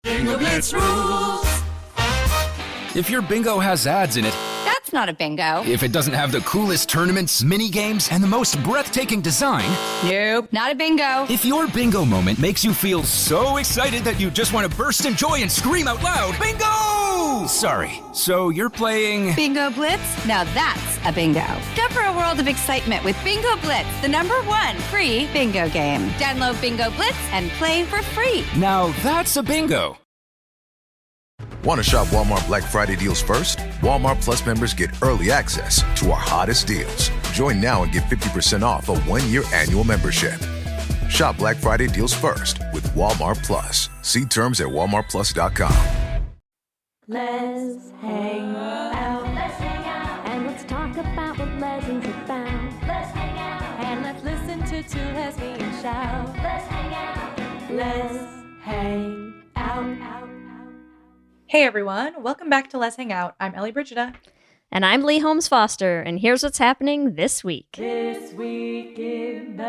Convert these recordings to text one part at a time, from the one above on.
Bingo Blitz rules. If your bingo has ads in it, That's not a bingo. if it doesn't have the coolest tournaments, mini games, and the most breathtaking design, Nope, not a bingo. if your bingo moment makes you feel so excited that you just want to burst in joy and scream out loud, bingo! Sorry, so you're playing... Bingo Blitz? Now that's a bingo. Go for a world of excitement with Bingo Blitz, the #1 free bingo game. Download Bingo Blitz and play for free. Now that's a bingo. Want to shop Walmart Black Friday deals first? Walmart Plus members get early access to our hottest deals. Join now and get 50% off a 1-year annual membership. Shop Black Friday deals first with Walmart Plus. See terms at walmartplus.com. Let's hang out. Let's hang out. And let's talk about what lesbians about. Let's hang out. And let's listen to two lesbians shout. Let's hang out. Let's hang out. Hey everyone, welcome back to Let's Hang Out. I'm Ellie Brigida. And I'm Leigh Holmes Foster, and here's what's happening this week. This week in the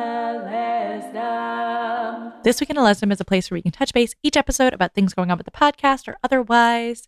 Lesdom. This week in the Lesbian is a place where we can touch base each episode about things going on with the podcast or otherwise.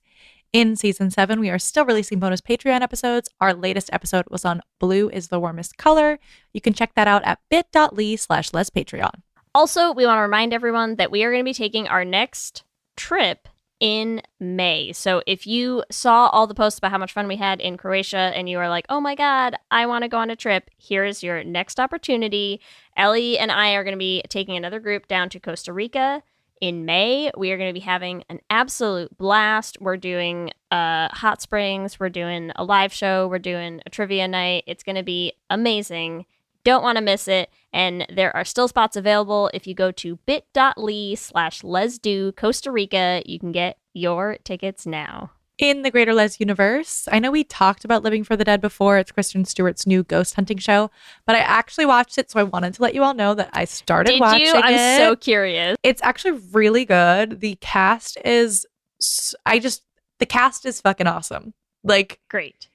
In season 7, we are still releasing bonus Patreon episodes. Our latest episode was on Blue is the Warmest Color. You can check that out at bit.ly/lespatreon. Also, we want to remind everyone that we are going to be taking our next trip in May. So if you saw all the posts about how much fun we had in Croatia and you are like, oh my God, I want to go on a trip, here is your next opportunity. Ellie and I are going to be taking another group down to Costa Rica in May. We are going to be having an absolute blast. We're doing hot springs. We're doing a live show. We're doing a trivia night. It's going to be amazing. Don't want to miss it. And there are still spots available. If you go to bit.ly/lesdo Costa Rica, you can get your tickets now. In the Greater Les universe, I know we talked about Living for the Dead before. It's Kristen Stewart's new ghost hunting show, but I actually watched it, so I wanted to let you all know that I started watching it. I'm so curious. It's actually really good. The cast is, the cast is fucking awesome. Like, Great.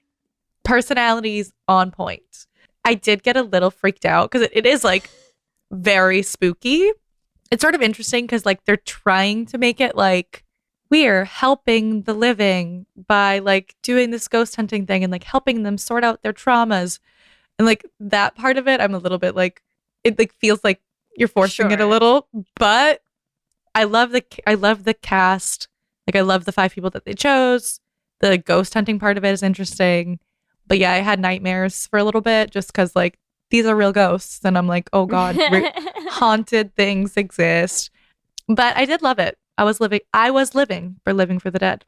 personalities on point. I did get a little freaked out because it is like very spooky. It's sort of interesting because like they're trying to make it like we're helping the living by like doing this ghost hunting thing and like helping them sort out their traumas. And like that part of it, I'm a little bit like, it like feels like you're forcing it a little, but I love the cast. Like I love the 5 people that they chose. The ghost hunting part of it is interesting. But yeah, I had nightmares for a little bit just because like these are real ghosts. And I'm like, oh God, haunted things exist. But I did love it. I was living for Living for the Dead.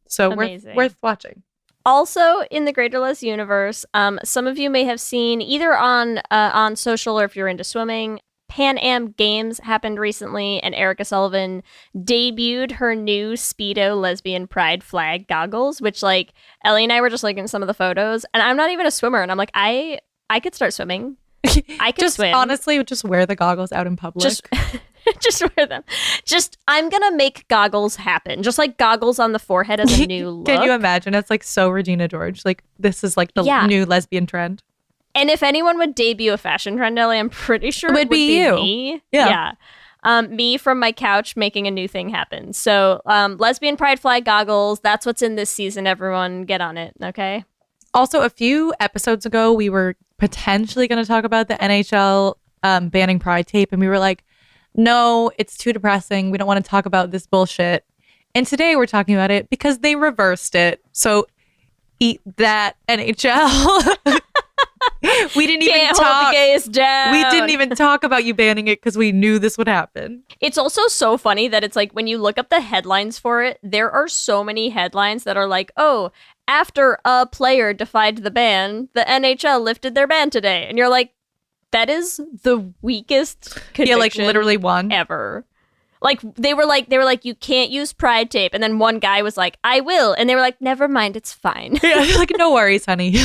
So worth watching. Also in the Greater Les universe, some of you may have seen either on social or if you're into swimming, Pan Am Games happened recently, and Erica Sullivan debuted her new Speedo lesbian pride flag goggles, which like Ellie and I were just looking at some of the photos, and I'm not even a swimmer, and I'm like, I could start swimming. I could swim. Honestly, just wear the goggles out in public. Just wear them. I'm gonna make goggles happen. Just like goggles on the forehead as a new look. Can you imagine? It's like so Regina George. Like this is like the new lesbian trend. And if anyone would debut a fashion trend, Ellie, I'm pretty sure it would be you. Me. Yeah. Me from my couch making a new thing happen. So lesbian pride flag goggles, that's what's in this season. Everyone get on it, okay? Also, a few episodes ago, we were potentially going to talk about the NHL banning pride tape. And we were like, no, it's too depressing. We don't want to talk about this bullshit. And today we're talking about it because they reversed it. So eat that, NHL. We didn't even talk. The gays down. We didn't even talk about you banning it because we knew this would happen. It's also so funny that it's like when you look up the headlines for it, there are so many headlines that are like, oh, after a player defied the ban, the NHL lifted their ban today. And you're like, that is the weakest conviction yeah, like literally one ever. Like they were like you can't use pride tape, and then one guy was like, I will, and they were like, never mind, it's fine. Yeah, like no worries, honey.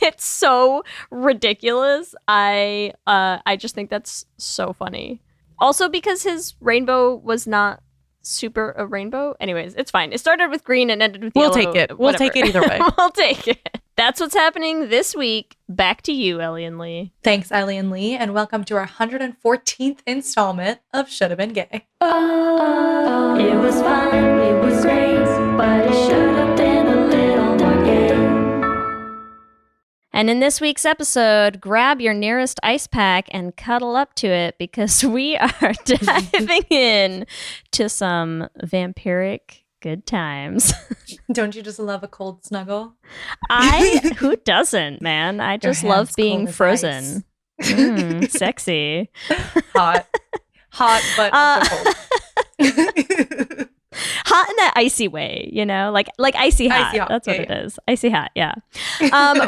It's so ridiculous. I just think that's so funny. Also because his rainbow was not super a rainbow. Anyways, it's fine. It started with green and ended with yellow. We'll take it. We'll take it either way. We'll take it. That's what's happening this week. Back to you, Ellie and Leigh. Thanks, Ellie and Leigh, and welcome to our 114th installment of Should Have Been Gay. Oh, it was fun, it was great, but it should have been a little more gay. And in this week's episode, grab your nearest ice pack and cuddle up to it because we are diving in to some vampiric good times. Don't you just love a cold snuggle? Who doesn't, man? I just Your love hands being cold as frozen. Sexy. Hot, but also cold. Hot in that icy way, you know, like icy hot. Icy hot. That's what Yeah, it is. Icy hot. Yeah.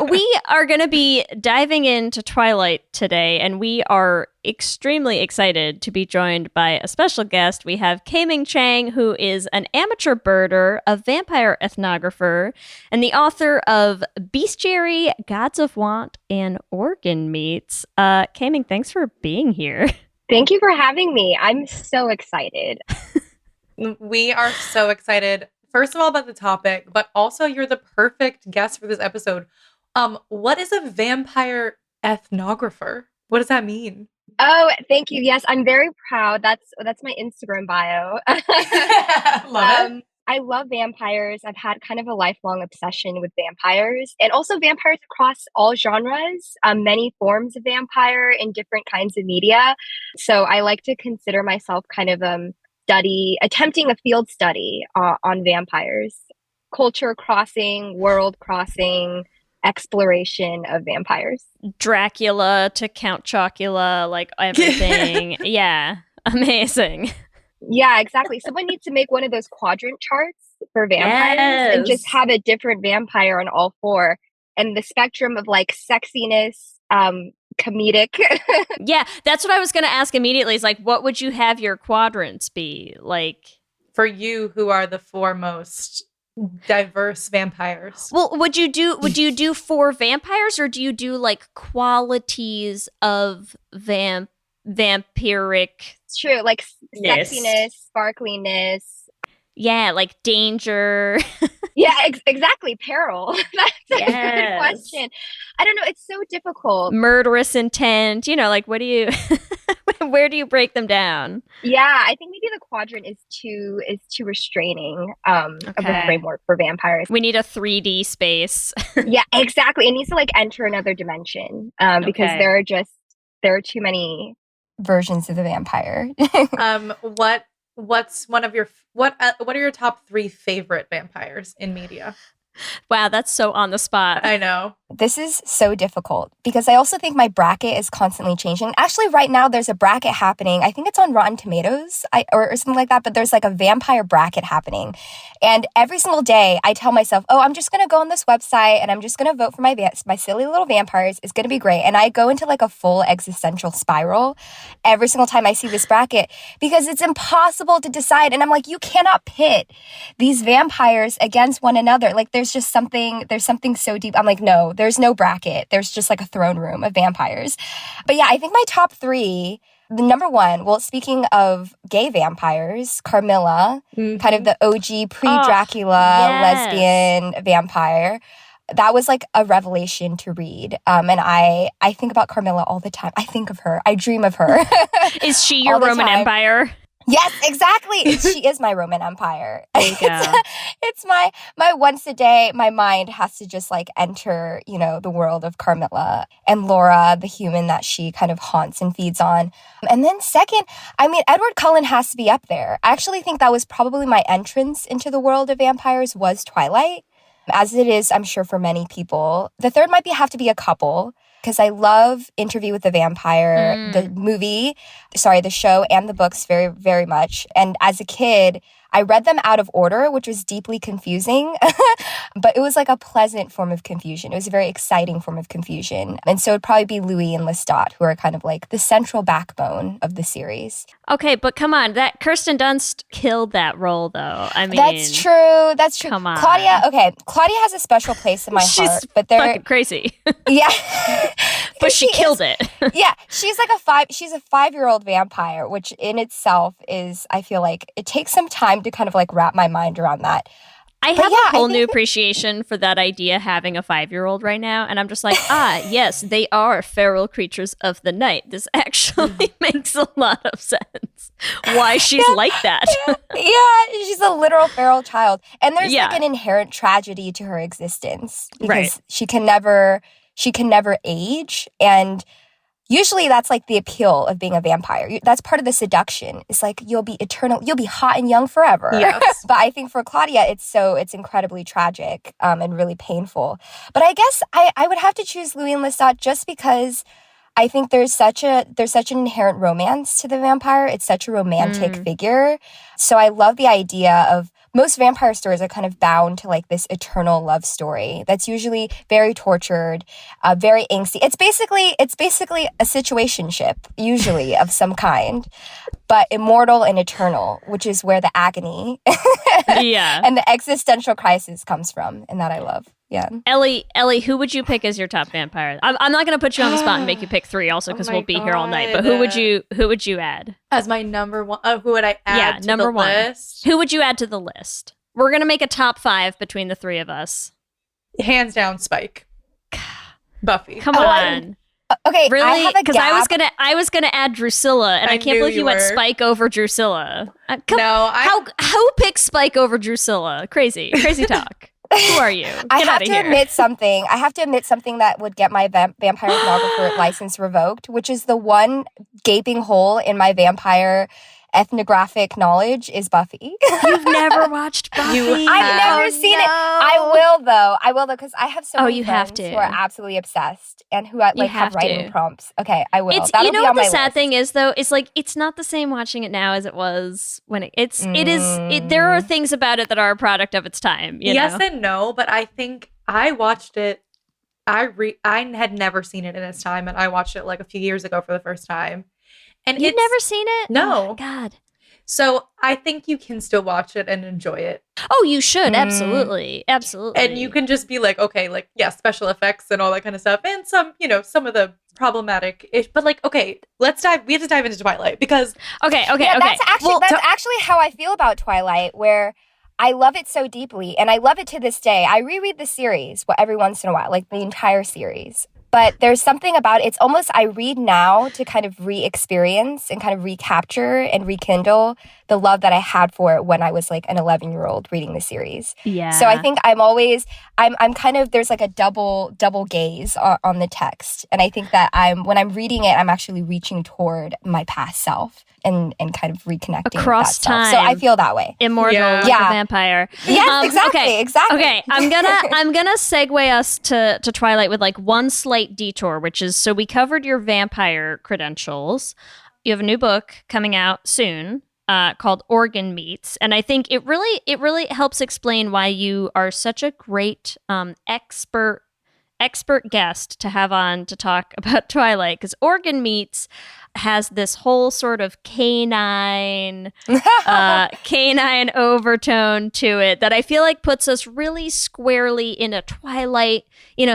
We are going to be diving into Twilight today, and we are extremely excited to be joined by a special guest. We have K-Ming Chang, who is an amateur birder, a vampire ethnographer, and the author of Bestiary, Gods of Want, and Organ Meats. K-Ming, thanks for being here. Thank you for having me. I'm so excited. We are so excited, first of all, about the topic, but also you're the perfect guest for this episode. What is a vampire ethnographer? What does that mean? Oh, thank you. Yes, I'm very proud. That's my Instagram bio. Love it. I love vampires. I've had kind of a lifelong obsession with vampires and also vampires across all genres, many forms of vampire in different kinds of media. So I like to consider myself kind of attempting a field study on vampires, culture crossing, world crossing, exploration of vampires. Dracula to Count Chocula, like everything. Yeah, amazing. Yeah, exactly. Someone needs to make one of those quadrant charts for vampires and just have a different vampire on all four. And the spectrum of like sexiness, comedic. Yeah, that's what I was going to ask immediately. Is like, what would you have your quadrants be? Like, For you, who are the four most diverse vampires. well, would you do four vampires, or do you do like qualities of vampiric? It's true, like Yes. sexiness, sparkliness. Yeah, like danger. Yeah, exactly. Peril. That's a good Yes. question. I don't know. It's so difficult. Murderous intent. You know, like what do you? Where do you break them down? Yeah, I think maybe the quadrant is too restraining of a Okay. framework for vampires. We need a 3D space. Yeah, exactly. It needs to like enter another dimension because Okay. there are too many versions of the vampire. What's one of your what are your top 3 favorite vampires in media? Wow, that's so on the spot. I know. This is so difficult because I also think my bracket is constantly changing. Actually, right now there's a bracket happening. I think it's on Rotten Tomatoes or something like that, but there's like a vampire bracket happening. And every single day I tell myself, oh, I'm just going to go on this website and I'm just going to vote for my silly little vampires. It's going to be great. And I go into like a full existential spiral every single time I see this bracket because it's impossible to decide. And I'm like, you cannot pit these vampires against one another. Like there's something so deep. I'm like, no, there's no bracket. There's just like a throne room of vampires. But yeah, I think my top 3, the number 1, well, speaking of gay vampires, Carmilla, kind of the OG pre-Dracula yes. lesbian vampire. That was like a revelation to read. And I think about Carmilla all the time. I think of her. I dream of her. Is she your All the Roman time. Empire? Yes, exactly. She is my Roman Empire. There you go. It's my once a day, my mind has to just like enter, the world of Carmilla and Laura, the human that she kind of haunts and feeds on. And then second, I mean, Edward Cullen has to be up there. I actually think that was probably my entrance into the world of vampires was Twilight, as it is, I'm sure, for many people. The third might have to be a couple. Because I love Interview with the Vampire, the show and the books very, very much. And as a kid, I read them out of order, which was deeply confusing, but it was like a pleasant form of confusion. It was a very exciting form of confusion. And so it'd probably be Louis and Lestat, who are kind of like the central backbone of the series. Okay, but come on, that Kirsten Dunst killed that role, though. I mean, That's true. Come on. Claudia has a special place in my heart, but fucking crazy. Yeah. But she killed it. Yeah, she's like she's a 5-year-old vampire, which in itself is, I feel like it takes some time to kind of like wrap my mind around that. I have a whole new appreciation for that idea having a 5-year-old right now. And I'm just like, yes, they are feral creatures of the night. This actually makes a lot of sense. Why she's like that. Yeah, she's a literal feral child. And there's like an inherent tragedy to her existence because she can never age. And usually that's like the appeal of being a vampire. That's part of the seduction. It's like you'll be eternal, you'll be hot and young forever. Yes. But I think for Claudia, it's incredibly tragic and really painful. But I guess I would have to choose Louis and Lestat just because I think there's such an inherent romance to the vampire. It's such a romantic figure. So I love the idea of most vampire stories are kind of bound to like this eternal love story that's usually very tortured, very angsty. It's basically a situationship, usually of some kind, but immortal and eternal, which is where the agony and the existential crisis comes from, and that I love. Yeah. Ellie, who would you pick as your top vampire? I'm not going to put you on the spot and make you pick 3 also because we'll be here all night. But who would you add as my number one? Who would I add to number the one list? Who would you add to the list? We're going to make a top 5 between the 3 of us. Hands down, Spike. Buffy. Come on. Okay, really? Because I was gonna add Drusilla, and I can't believe you went Spike over Drusilla. Who picks Spike over Drusilla? Crazy talk. Who are you? I have to admit something that would get my vampire ethnographer license revoked, which is the one gaping hole in my vampire ethnographic knowledge is Buffy. You've never watched Buffy? I've never seen it. I will though, because I have so many friends who are absolutely obsessed and who have writing prompts. Okay, I will. You know what the sad thing is though? It's like it's not the same watching it now as it was when it is. There are things about it that are a product of its time. Yes and no, but I think I watched it. I had never seen it in its time, and I watched it like a few years ago for the first time. And you've never seen it? No. Oh, God. So I think you can still watch it and enjoy it. Oh, you should. Absolutely. Absolutely. And you can just be like, okay, like, yeah, special effects and all that kind of stuff. And some of the problematic ish. But like, okay, we have to dive into Twilight because. Okay. That's actually how I feel about Twilight, where I love it so deeply. And I love it to this day. I reread the series every once in a while, like the entire series. But there's something about it. It's almost I read now to kind of re-experience and kind of recapture and rekindle the love that I had for it when I was like an 11-year-old reading the series. Yeah. So I think I'm kind of, there's like a double gaze on the text. And I think that when I'm reading it, I'm actually reaching toward my past self and kind of reconnecting across with that time. Self. So I feel that way. Immortal like a vampire. Yes, exactly. Okay, I'm gonna segue us to Twilight with like one slight detour, which is so we covered your vampire credentials. You have a new book coming out soon called Organ Meats, and I think it really helps explain why you are such a great expert guest to have on to talk about Twilight, because Organ Meats has this whole sort of canine overtone to it that I feel like puts us really squarely in a Twilight,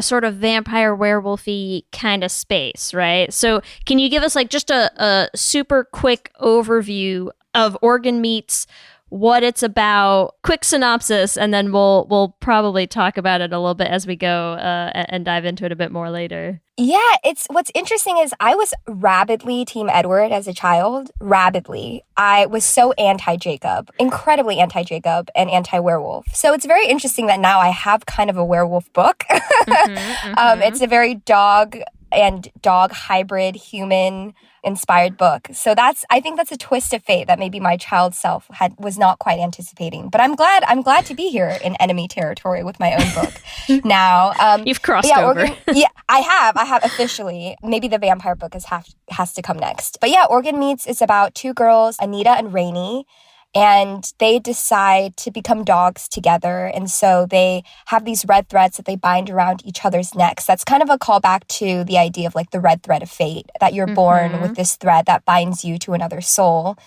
sort of vampire werewolfy kind of space, right? So can you give us like just a super quick overview of Organ Meats, what it's about, quick synopsis, and then we'll probably talk about it a little bit as we go and dive into it a bit more later. Yeah, what's interesting is I was rabidly Team Edward as a child. Rabidly. I was so anti-Jacob, incredibly anti-Jacob and anti-werewolf. So it's very interesting that now I have kind of a werewolf book. It's a very dog hybrid human inspired book. So I think that's a twist of fate that maybe my child self was not quite anticipating. But I'm glad to be here in enemy territory with my own book. Now, you've crossed over. I have officially. Maybe the vampire book has to come next. But yeah, Organ Meats is about 2 girls, Anita and Rainey. And they decide to become dogs together. And so they have these red threads that they bind around each other's necks. That's kind of a callback to the idea of like the red thread of fate, that you're born with this thread that binds you to another soul.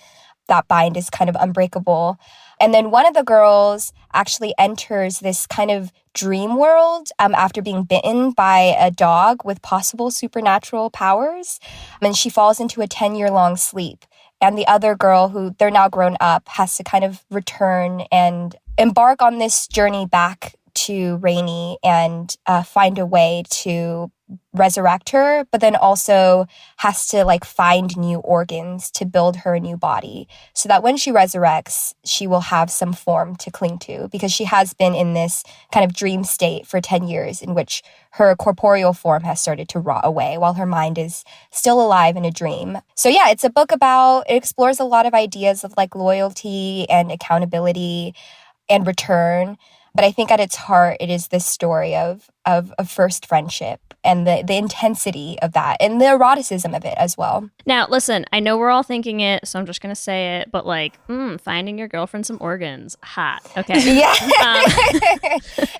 That bind is kind of unbreakable. And then one of the girls actually enters this kind of dream world after being bitten by a dog with possible supernatural powers. And she falls into a 10-year-long sleep. And the other girl, who they're now grown up, has to kind of return and embark on this journey back to Rainey and find a way to resurrect her, but then also has to like find new organs to build her a new body so that when she resurrects, she will have some form to cling to, because she has been in this kind of dream state for 10 years in which her corporeal form has started to rot away while her mind is still alive in a dream. So yeah, it's a book it explores a lot of ideas of like loyalty and accountability and return. But I think at its heart, it is this story of first friendship and the intensity of that and the eroticism of it as well. Now, listen, I know we're all thinking it, so I'm just going to say it, but like, finding your girlfriend some organs, hot. Okay. Yeah.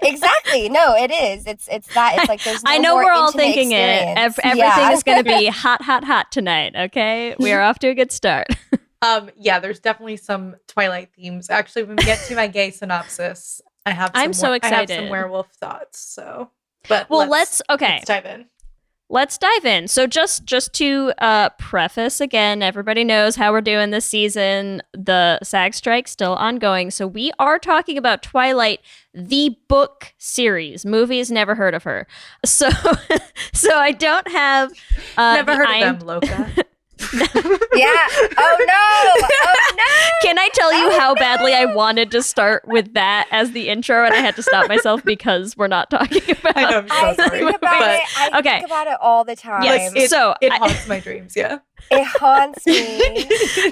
Exactly. No, it is. It's that. It's like there's no I know more we're all intimate thinking experience. it. Everything is going to be hot, hot, hot tonight, okay? We are off to a good start. Yeah, there's definitely some Twilight themes. Actually, when we get to my gay synopsis, I'm so excited. I have some werewolf thoughts. So, but let's dive in. Let's dive in. So just to preface again, everybody knows how we're doing this season. The SAG strike still ongoing. So we are talking about Twilight, the book series. Movies, never heard of her. So I don't have never heard of them, Loca. Yeah. Oh no. Can I tell you how badly I wanted to start with that as the intro, and I had to stop myself because we're not talking about. I know, I'm so sorry. Think about it all the time. Yes, it haunts my dreams. Yeah, it haunts me.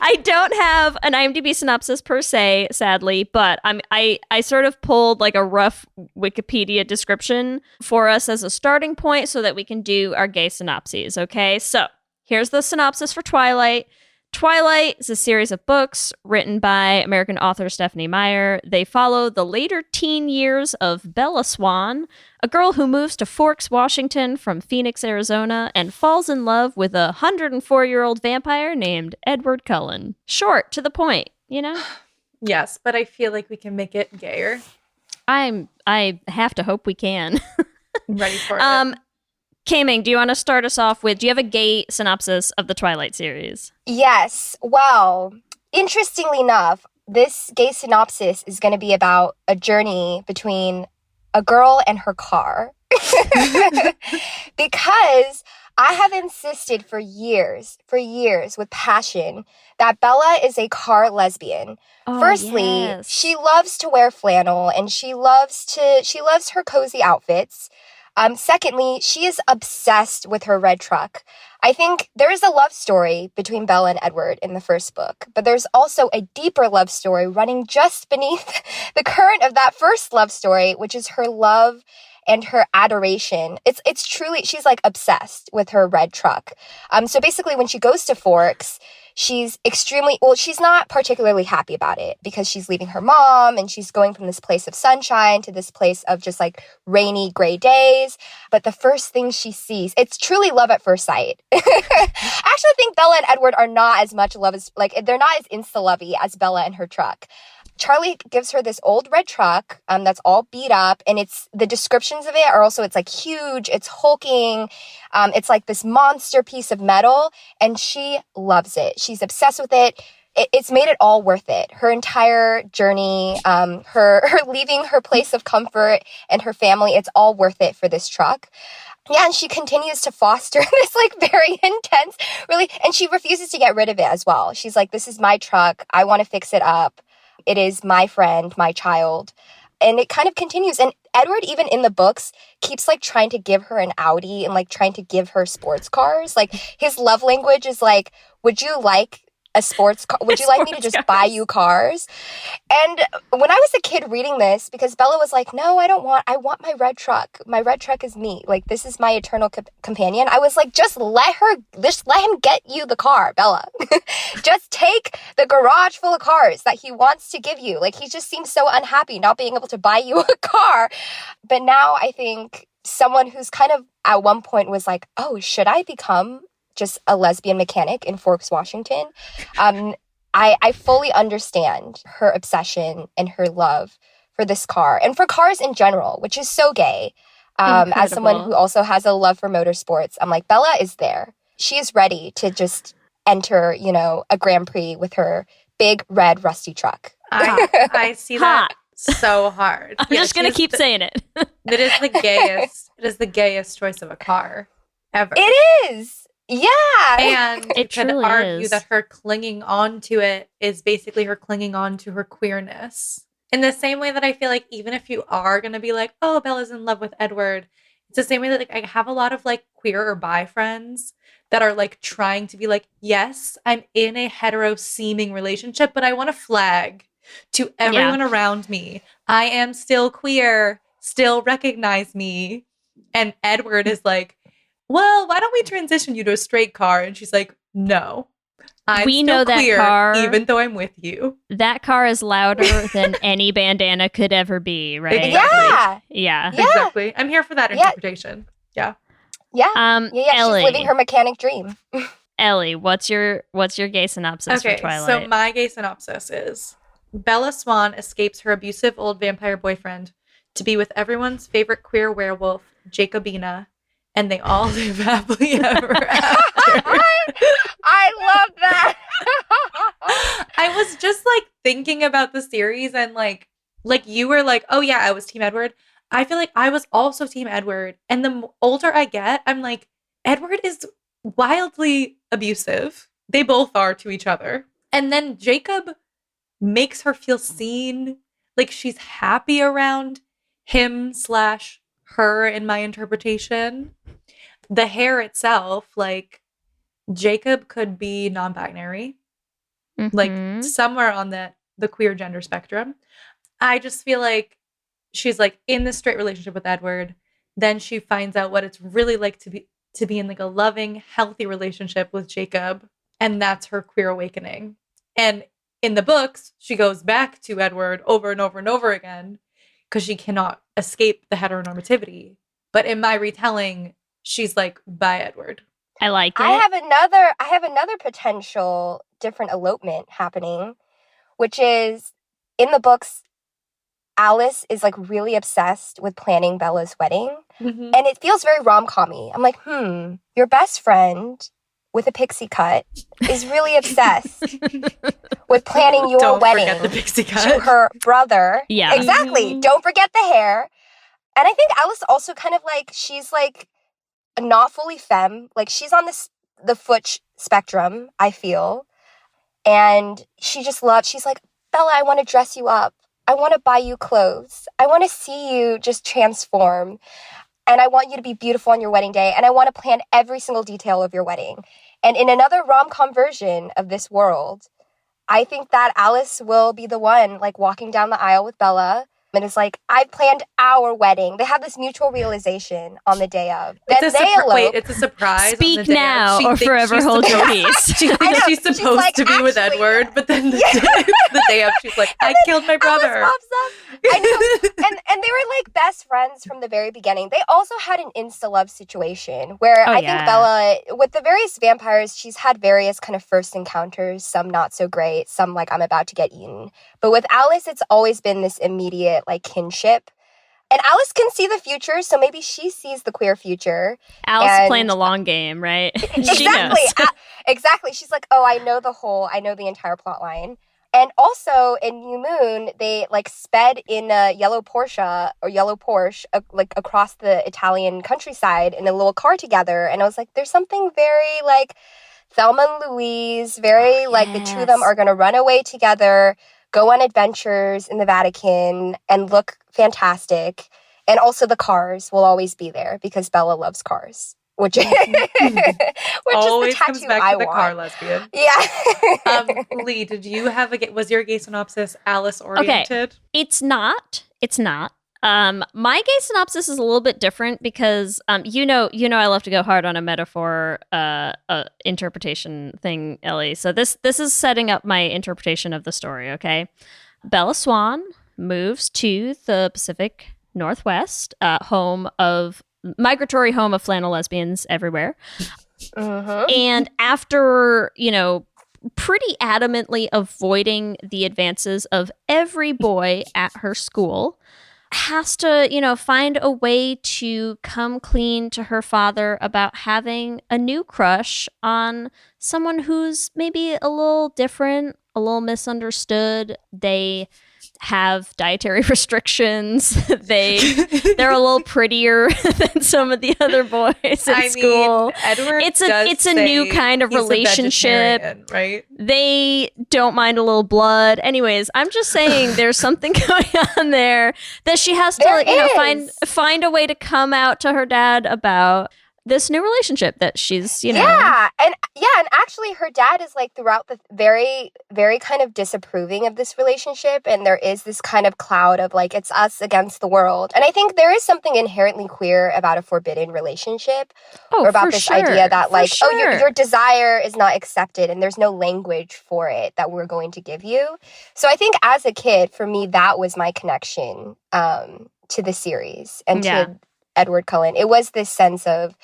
I don't have an IMDb synopsis per se, sadly, but I sort of pulled like a rough Wikipedia description for us as a starting point so that we can do our gay synopses. Okay, so. Here's the synopsis for Twilight. Twilight is a series of books written by American author Stephanie Meyer. They follow the later teen years of Bella Swan, a girl who moves to Forks, Washington from Phoenix, Arizona, and falls in love with a 104-year-old vampire named Edward Cullen. Short, to the point, you know? Yes, but I feel like we can make it gayer. I have to hope we can. I'm ready for it. K-Ming, do you want to start us off with, do you have a gay synopsis of the Twilight series? Yes. Well, interestingly enough, this gay synopsis is going to be about a journey between a girl and her car. Because I have insisted for years with passion that Bella is a car lesbian. Oh, Firstly, yes. She loves to wear flannel and she loves her cozy outfits. Secondly, she is obsessed with her red truck. I think there is a love story between Bella and Edward in the first book, but there's also a deeper love story running just beneath the current of that first love story, which is her love and her adoration. It's truly, she's like obsessed with her red truck. So basically when she goes to Forks, she's not particularly happy about it because she's leaving her mom and she's going from this place of sunshine to this place of just like rainy, gray days. But the first thing she sees, it's truly love at first sight. I actually think Bella and Edward are not as much love as, like, they're not as insta-lovey as Bella and her truck. Charlie gives her this old red truck that's all beat up, and it's the descriptions of it are also, it's like huge, it's hulking, it's like this monster piece of metal, and she loves it. She's obsessed with it. It's made it all worth it. Her entire journey, her leaving her place of comfort and her family, it's all worth it for this truck. Yeah, and she continues to foster this like very intense, really, and she refuses to get rid of it as well. She's like, this is my truck. I want to fix it up. It is my friend, my child. And it kind of continues. And Edward, even in the books, keeps like trying to give her an Audi and like trying to give her sports cars. Like his love language is like, would you like a sports car? Would you like me to just buy you cars? And when I was a kid reading this, because Bella was like, no, I want my red truck. My red truck is me. Like, this is my eternal companion. I was like, just let him get you the car, Bella. Just take the garage full of cars that he wants to give you. Like, he just seems so unhappy not being able to buy you a car. But now I think someone who's kind of at one point was like, oh, should I become just a lesbian mechanic in Forks, Washington? I fully understand her obsession and her love for this car and for cars in general, which is so gay. As someone who also has a love for motorsports, I'm like, Bella is there. She is ready to just enter, a Grand Prix with her big red rusty truck. I see that. so hard. I'm just gonna keep saying it. It is the gayest. It is the gayest choice of a car ever. It is. Yeah. And you It could truly argue is. that her clinging on to it is basically her clinging on to her queerness. In the same way that I feel like even if you are going to be like, oh, Bella's in love with Edward, it's the same way that like I have a lot of like queer or bi friends that are like trying to be like, yes, I'm in a hetero seeming relationship, but I want to flag to everyone around me. I am still queer, still recognize me. And Edward is like, well, why don't we transition you to a straight car? And she's like, no, I'm We still know that queer, car- even though I'm with you. That car is louder than any bandana could ever be, right? Exactly. Yeah. Yeah. Exactly. I'm here for that interpretation. Yeah. Yeah. Ellie, She's living her mechanic dream. Ellie, what's your gay synopsis for Twilight? So my gay synopsis is Bella Swan escapes her abusive old vampire boyfriend to be with everyone's favorite queer werewolf, Jacobina, and they all live happily ever after. I love that. I was just like thinking about the series and like you were like, oh yeah, I was Team Edward. I feel like I was also Team Edward. And the older I get, I'm like, Edward is wildly abusive. They both are to each other. And then Jacob makes her feel seen. Like she's happy around him/her in my interpretation. The hair itself, like Jacob could be non-binary, like somewhere on the queer gender spectrum. I just feel like she's like in this straight relationship with Edward. Then she finds out what it's really like to be in like a loving, healthy relationship with Jacob. And that's her queer awakening. And in the books, she goes back to Edward over and over and over again because she cannot escape the heteronormativity. But in my retelling, she's like by Edward. I like it. I have another potential different elopement happening, which is in the books, Alice is like really obsessed with planning Bella's wedding. Mm-hmm. And it feels very rom-com-y. I'm like, your best friend with a pixie cut is really obsessed with planning your Don't wedding forget the pixie cut. to her brother. Yeah. Exactly. Mm-hmm. Don't forget the hair. And I think Alice also kind of like, she's like not fully femme. Like she's on the Futch spectrum, I feel. And she just loves, she's like, Bella, I want to dress you up. I want to buy you clothes. I want to see you just transform. And I want you to be beautiful on your wedding day. And I want to plan every single detail of your wedding. And in another rom-com version of this world, I think that Alice will be the one like walking down the aisle with Bella. And it's like, I planned our wedding. They have this mutual realization on the day of. Then they elope. Wait, it's a surprise. Speak on the day now of. She or thinks forever she's hold your supposed- peace. She I thinks know. she's She's supposed like, to be with actually- Edward, but then the day of, she's like, I killed my brother. Alice pops up. I know. And they were like best friends from the very beginning. They also had an insta-love situation where I think Bella, with the various vampires, she's had various kind of first encounters, some not so great, some like I'm about to get eaten. But with Alice, it's always been this immediate like kinship. And Alice can see the future, so maybe she sees the queer future. Alice And- playing the long game, right? She Exactly. knows. Exactly. She's like, oh, I know the entire plot line. And also in New Moon, they like sped in a yellow Porsche like across the Italian countryside in a little car together. And I was like, there's something very like Thelma and Louise, very like the two of them are going to run away together, go on adventures in the Vatican and look fantastic. And also the cars will always be there because Bella loves cars. Which, which Always is the comes tattoo back I to the want. car lesbian. Yeah. Leigh, did you have was your gay synopsis Alice oriented? It's not. My gay synopsis is a little bit different because you know I love to go hard on a metaphor interpretation thing, Ellie. So this is setting up my interpretation of the story, okay? Bella Swan moves to the Pacific Northwest, migratory home of flannel lesbians everywhere. And after, pretty adamantly avoiding the advances of every boy at her school, has to, find a way to come clean to her father about having a new crush on someone who's maybe a little different, a little misunderstood. They have dietary restrictions. They're a little prettier than some of the other boys in school. Edward it's a new kind of he's a relationship, vegetarian, right? They don't mind a little blood. Anyways, I'm just saying there's something going on there that she has to find a way to come out to her dad about this new relationship that she's, Yeah, and actually her dad is like throughout the very, very kind of disapproving of this relationship, and there is this kind of cloud of like, it's us against the world. And I think there is something inherently queer about a forbidden relationship, or about this idea that like, your desire is not accepted and there's no language for it that we're going to give you. So I think as a kid, for me, that was my connection to the series and to Edward Cullen. It was this sense of,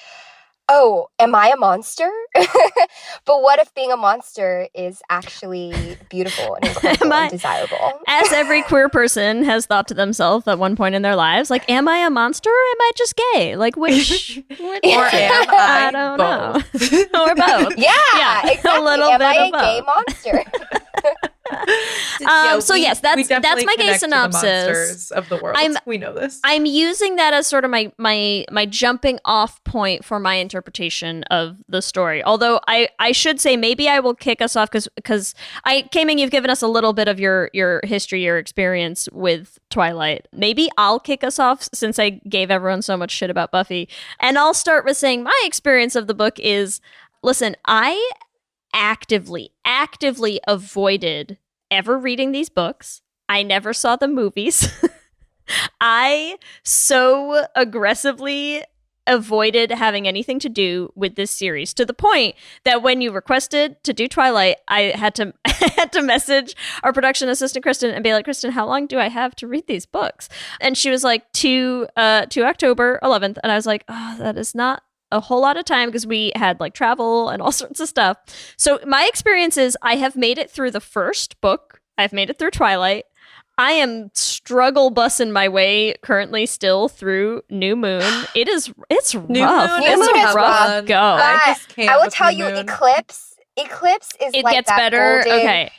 oh, am I a monster? But what if being a monster is actually beautiful and incredible and desirable? As every queer person has thought to themselves at one point in their lives, like, am I a monster or am I just gay? Like, which or am I don't both? know. Or both. Yeah, exactly. A little am bit I of a both. gay monster? So yes, that's my gay synopsis. Monsters of the world. We know this. I'm using that as sort of my jumping off point for my interpretation of the story. Although I should say maybe I will kick us off because K-Ming, you've given us a little bit of your history, your experience with Twilight. Maybe I'll kick us off since I gave everyone so much shit about Buffy, and I'll start with saying my experience of the book is, listen, I actively avoided ever reading these books. I never saw the movies. I so aggressively avoided having anything to do with this series, to the point that when you requested to do Twilight, I had to message our production assistant Kristen and be like, Kristen, how long do I have to read these books? And she was like, to October 11th. And I was like, oh, that is not a whole lot of time, because we had like travel and all sorts of stuff. So my experience is I have made it through the first book. I've made it through Twilight. I am struggle bussing my way currently still through New Moon. It's rough. It's a rough go. I will tell you, Eclipse is it like gets that better. golden, okay.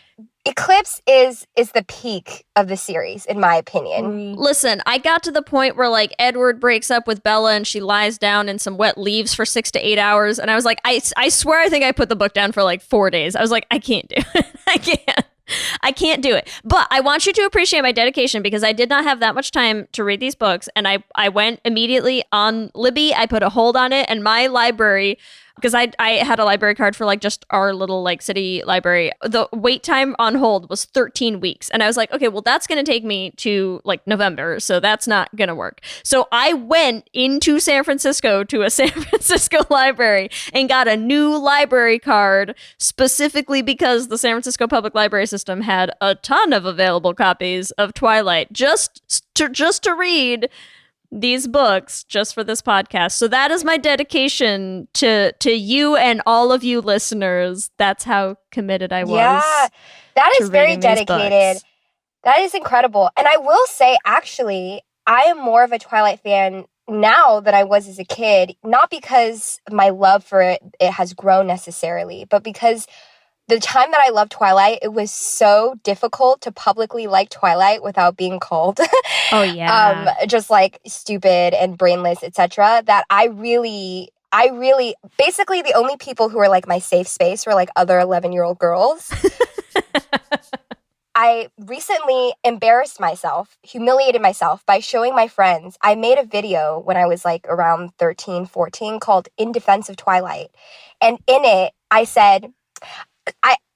Eclipse is the peak of the series, in my opinion. Listen, I got to the point where like Edward breaks up with Bella and she lies down in some wet leaves for 6 to 8 hours, and I was like, I swear I think I put the book down for like 4 days. I was like, I can't do it. I can't do it. But I want you to appreciate my dedication, because I did not have that much time to read these books, and I went immediately on Libby. I put a hold on it, and my library, because I had a library card for like just our little like city library, the wait time on hold was 13 weeks. And I was like, okay, well, that's going to take me to like November, so that's not going to work. So I went into San Francisco to a San Francisco library and got a new library card, specifically because the San Francisco Public Library System had a ton of available copies of Twilight just to read these books just for this podcast. So that is my dedication to you and all of you listeners. That's how committed I was. Yeah, that is very dedicated. That is incredible. And I will say, actually, I am more of a Twilight fan now than I was as a kid, not because my love for it has grown necessarily, but because the time that I loved Twilight, it was so difficult to publicly like Twilight without being called just like stupid and brainless, etc. That I really basically the only people who were like my safe space were like other 11-year-old girls. I recently embarrassed myself, humiliated myself by showing my friends. I made a video when I was like around 13, 14 called In Defense of Twilight. And in it, I said,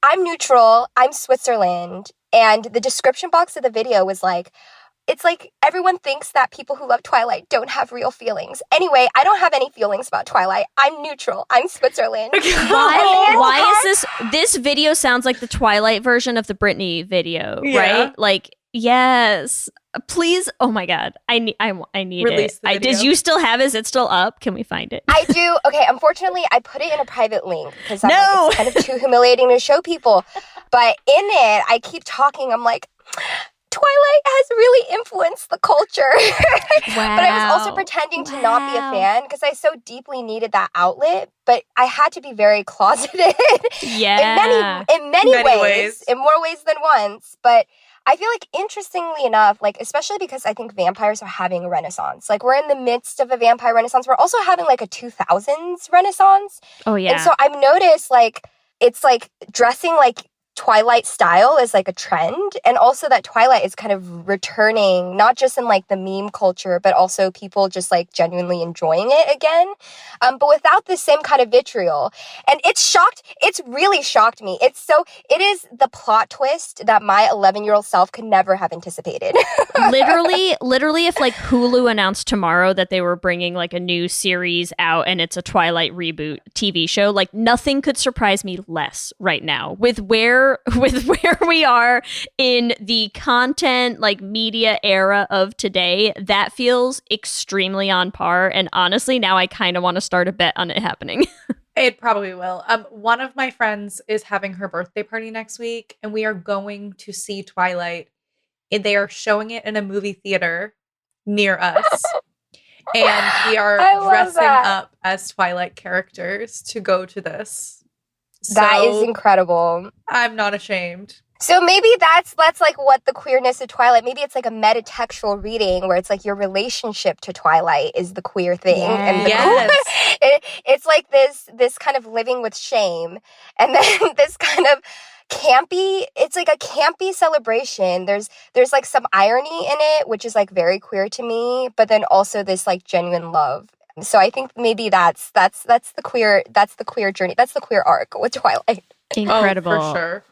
I'm neutral, I'm Switzerland. And the description box of the video was like, it's like everyone thinks that people who love Twilight don't have real feelings. Anyway, I don't have any feelings about Twilight. I'm neutral. I'm Switzerland. Why is this video sounds like the Twilight version of the Britney video, right? Like, yes. Please, oh my God, I need Release it. Did you still have it? Is it still up? Can we find it? I do. Okay, unfortunately, I put it in a private link because it's kind of too humiliating to show people. But in it, I keep talking. I'm like, Twilight has really influenced the culture. Wow. But I was also pretending to not be a fan because I so deeply needed that outlet. But I had to be very closeted. Yeah. in many ways, in more ways than once. But I feel like, interestingly enough, like, especially because I think vampires are having a renaissance. Like, we're in the midst of a vampire renaissance. We're also having, like, a 2000s renaissance. Oh, yeah. And so I've noticed, like, it's, like, dressing, like, Twilight style is like a trend, and also that Twilight is kind of returning, not just in like the meme culture, but also people just like genuinely enjoying it again, but without the same kind of vitriol. And it's really shocked me. It is the plot twist that my 11-year-old self could never have anticipated. literally, if like Hulu announced tomorrow that they were bringing like a new series out and it's a Twilight reboot TV show, like nothing could surprise me less right now with where we are in the content like media era of today. That feels extremely on par, and honestly now I kind of want to start a bet on it happening. It probably will. One of my friends is having her birthday party next week, and we are going to see Twilight, and they are showing it in a movie theater near us. And we are dressing up as Twilight characters to go to this. That is incredible. I'm not ashamed. So maybe that's like what the queerness of Twilight, maybe it's like a metatextual reading where it's like your relationship to Twilight is the queer thing. Yes. And it's like this kind of living with shame. And then this kind of campy, it's like a campy celebration. There's like some irony in it, which is like very queer to me, but then also this like genuine love. So I think maybe that's the queer journey. That's the queer arc with Twilight. Incredible. Oh, for sure.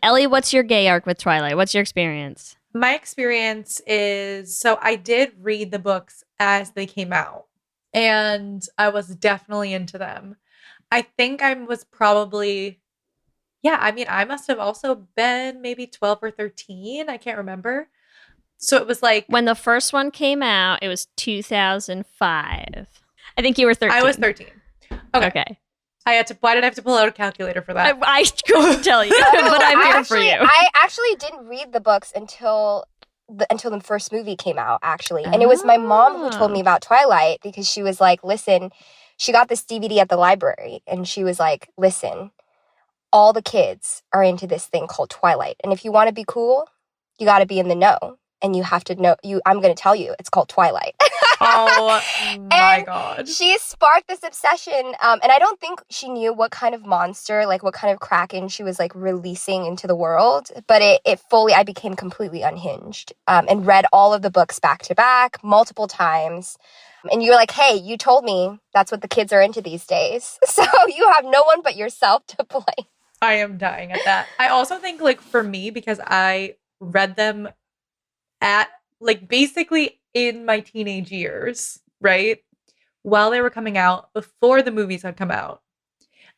Ellie, what's your gay arc with Twilight? What's your experience? My experience is, so I did read the books as they came out, and I was definitely into them. I think I was probably, I must have also been maybe 12 or 13. I can't remember. So it was like, when the first one came out, it was 2005. I think you were 13. I was 13. Okay. Why did I have to pull out a calculator for that? I couldn't tell you, but I'm here for you. I actually didn't read the books until the first movie came out, actually. And it was my mom who told me about Twilight, because she was like, listen, she got this DVD at the library, and she was like, listen, all the kids are into this thing called Twilight. And if you want to be cool, you got to be in the know. And you have to know, I'm going to tell you, it's called Twilight. Oh my God. She sparked this obsession. And I don't think she knew what kind of monster, like what kind of kraken she was like releasing into the world. But I became completely unhinged and read all of the books back to back multiple times. And you're like, hey, you told me that's what the kids are into these days. So you have no one but yourself to blame. I am dying at that. I also think like for me, because I read them at like basically in my teenage years, right? While they were coming out, before the movies had come out.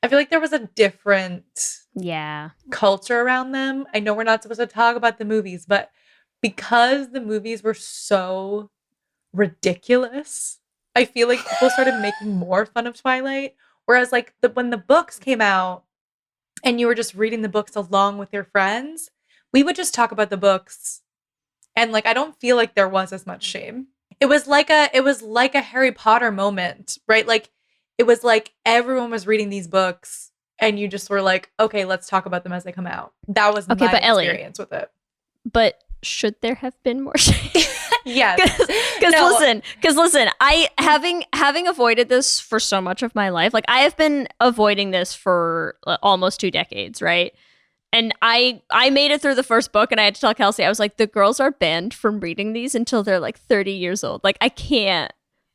I feel like there was a different culture around them. I know we're not supposed to talk about the movies, but because the movies were so ridiculous, I feel like people started making more fun of Twilight. Whereas like when the books came out and you were just reading the books along with your friends, we would just talk about the books. And like, I don't feel like there was as much shame. It was like a Harry Potter moment, right? Like, it was like everyone was reading these books and you just were like, okay, let's talk about them as they come out. That was my experience with it. But should there have been more shame? Yes. Because listen, I having avoided this for so much of my life, like I have been avoiding this for almost 2 decades, right? And I made it through the first book, and I had to tell Kelsey, I was like, the girls are banned from reading these until they're like 30 years old. Like, I can't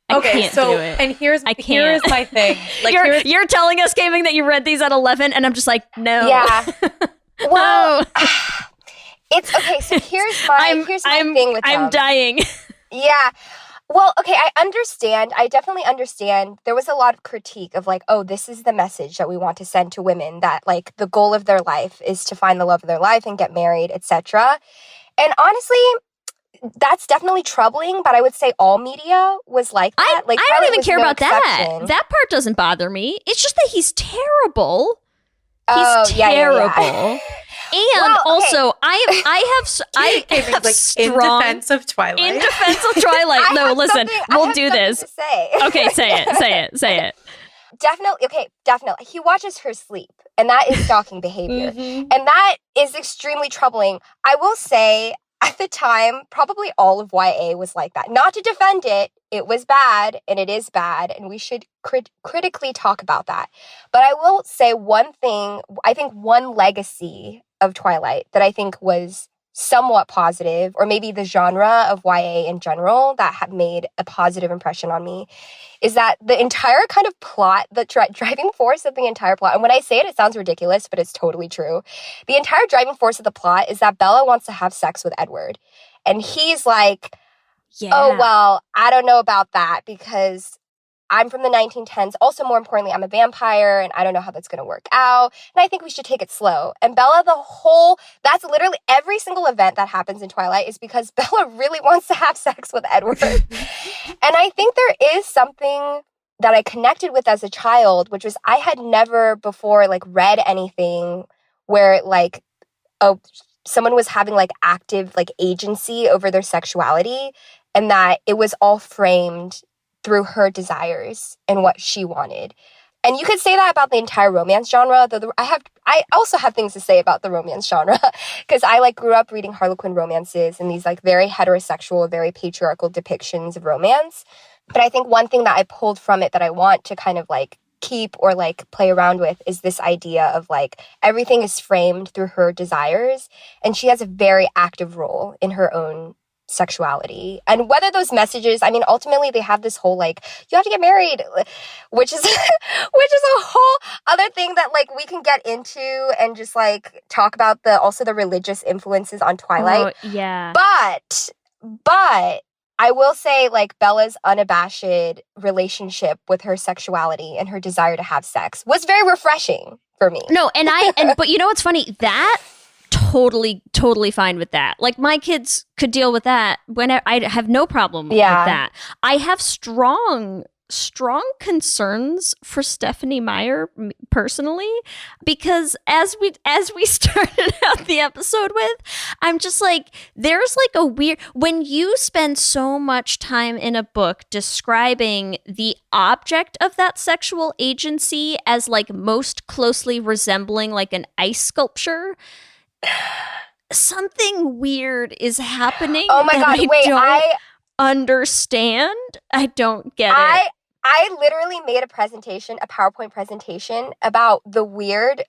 do it. And here's my thing. Like, you're telling us, K-Ming, that you read these at 11, and I'm just like, no. Yeah. Well, it's okay. So here's my thing with them. I'm dying. Yeah. Well, okay, I understand. I definitely understand. There was a lot of critique of like, oh, this is the message that we want to send to women, that like the goal of their life is to find the love of their life and get married, etc. And honestly, that's definitely troubling, but I would say all media was like that. I don't even care about that. That part doesn't bother me. It's just that he's terrible. He's terrible. Yeah. And also, I have like strong... in defense of Twilight. In defense of Twilight. No, listen, we'll do this. Say. Okay, say it. definitely. Okay, definitely. He watches her sleep, and that is stalking behavior. And that is extremely troubling. I will say, at the time, probably all of YA was like that. Not to defend it, it was bad, and it is bad, and we should critically talk about that. But I will say one thing, I think one legacy of Twilight that I think was somewhat positive, or maybe the genre of YA in general that had made a positive impression on me, is that the entire kind of plot, the driving force of the entire plot, and when I say it, it sounds ridiculous, but it's totally true. The entire driving force of the plot is that Bella wants to have sex with Edward. And he's like, oh, well, I don't know about that because I'm from the 1910s. Also, more importantly, I'm a vampire and I don't know how that's going to work out. And I think we should take it slow. And Bella, that's literally every single event that happens in Twilight is because Bella really wants to have sex with Edward. And I think there is something that I connected with as a child, which was I had never before read anything where someone was having active agency over their sexuality, and that it was all framed through her desires and what she wanted. And you could say that about the entire romance genre, though I also have things to say about the romance genre, because I grew up reading Harlequin romances and these very heterosexual, very patriarchal depictions of romance. But I think one thing that I pulled from it that I want to kind of keep or play around with is this idea of everything is framed through her desires, and she has a very active role in her own sexuality. And whether those messages, ultimately they have this whole you have to get married, which is a whole other thing that we can get into and just talk about the religious influences on Twilight. Oh, yeah. But I will say Bella's unabashed relationship with her sexuality and her desire to have sex was very refreshing for me. No, but you know what's funny? That totally fine with that. My kids could deal with that when I have no problem with that. I have strong concerns for Stephenie Meyer personally, because as we started out the episode with, I'm just there's a weird, when you spend so much time in a book describing the object of that sexual agency as most closely resembling an ice sculpture, something weird is happening. Oh my God, I understand. I don't get it. I literally made a PowerPoint presentation about the weird,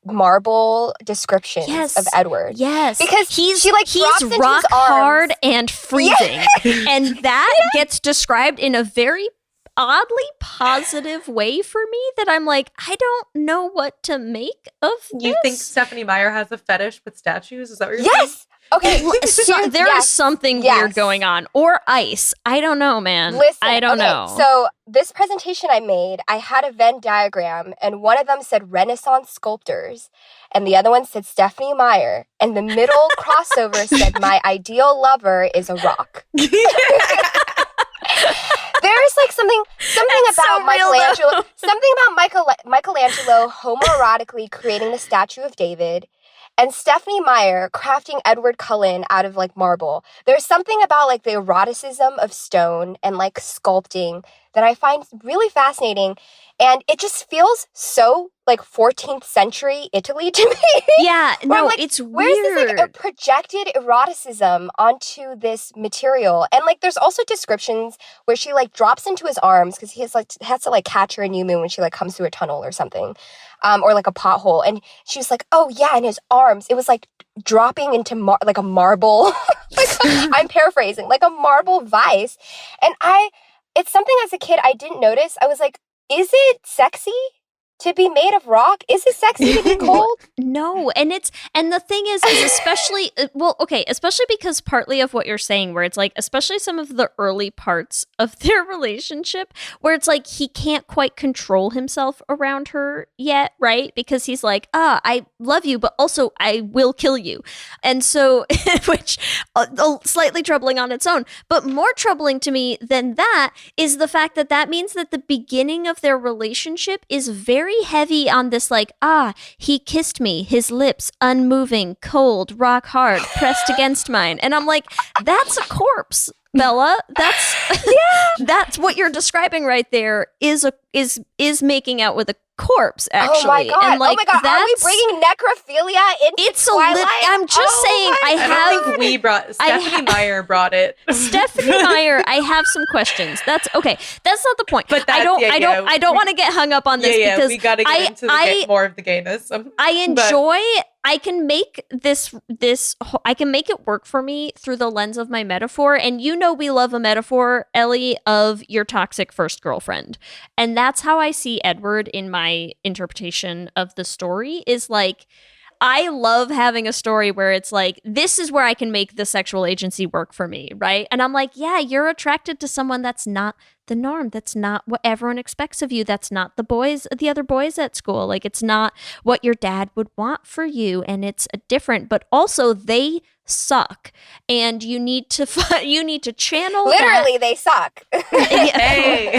marble descriptions of Edward. Yes. Because he's drops into rock his arms. hard and freezing. And that gets described in a very oddly positive way for me that I'm I don't know what to make of this. You think Stephenie Meyer has a fetish with statues? Is that what you're saying? Yes! Okay. There is something weird going on. Or ice. I don't know, man. Listen, I don't know. So this presentation I made, I had a Venn diagram, and one of them said Renaissance sculptors, and the other one said Stephenie Meyer, and the middle crossover said my ideal lover is a rock. There's something about Michelangelo, Michelangelo homoerotically creating the statue of David, and Stephenie Meyer crafting Edward Cullen out of marble. There's something about the eroticism of stone and sculpting that I find really fascinating, and it just feels so 14th century Italy to me. Yeah, no, it's where's weird. this projected eroticism onto this material? And there's also descriptions where she drops into his arms because he has to catch her a new moon when she comes through a tunnel or something, or a pothole, and she was oh yeah, in his arms it was dropping into a marble. I'm paraphrasing, a marble vice, and it's something as a kid I didn't notice. I was is it sexy to be made of rock? Is it sexy to be cold? No, and the thing is especially especially because partly of what you're saying, where it's especially some of the early parts of their relationship, where it's he can't quite control himself around her yet, right? Because he's I love you, but also I will kill you, and so which slightly troubling on its own. But more troubling to me than that is the fact that means that the beginning of their relationship is very heavy on this he kissed me, his lips unmoving, cold, rock hard, pressed against mine, and I'm that's a corpse. Bella, that's what you're describing right there is making out with a corpse, actually. Oh my god! And, like, Are we bringing necrophilia into Twilight? I'm just saying. I don't think Stephanie Meyer brought it. Stephanie Meyer, I have some questions. That's okay. That's not the point. But I don't want to get hung up on this because we got to get into more of the gayness. I enjoy. I can make I can make it work for me through the lens of my metaphor. And you know we love a metaphor, Ellie, of your toxic first girlfriend. And that's how I see Edward in my interpretation of the story, is like, I love having a story where it's like, this is where I can make the sexual agency work for me, right? And I'm like, yeah, you're attracted to someone that's not the norm. That's not what everyone expects of you. That's not the other boys at school. Like, it's not what your dad would want for you, and it's different. But also, they suck, and you need to channel. Literally, they suck. Hey.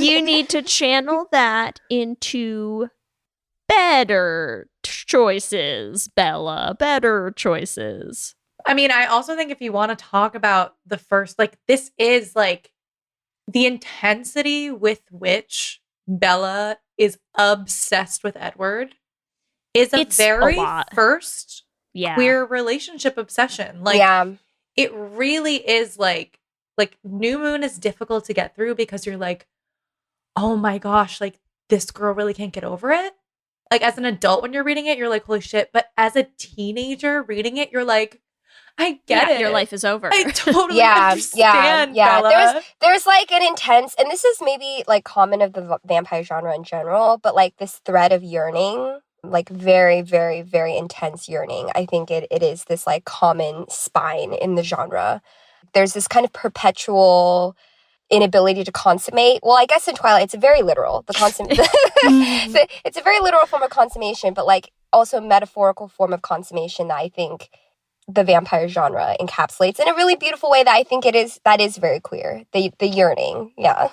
You need to channel that into better choices, Bella. Better choices. I mean, I also think if you want to talk about the first, like, this is like the intensity with which Bella is obsessed with Edward is It's very a lot. first queer relationship obsession. Like, it really is like New Moon is difficult to get through because you're like, oh my gosh, like, this girl really can't get over it. Like, as an adult, when you're reading it, you're like, holy shit. But as a teenager reading it, you're like, I get it. Your life is over. I totally understand, Bella. There's like an intense, and this is maybe like common of the vampire genre in general, but like this thread of yearning, like very, very, very intense yearning. I think it is this like common spine in the genre. There's this kind of perpetual inability to consummate. Well, I guess in Twilight, it's very literal. It's a very literal form of consummation, but like also a metaphorical form of consummation that I think the vampire genre encapsulates in a really beautiful way that I think that is very queer. The yearning, yeah.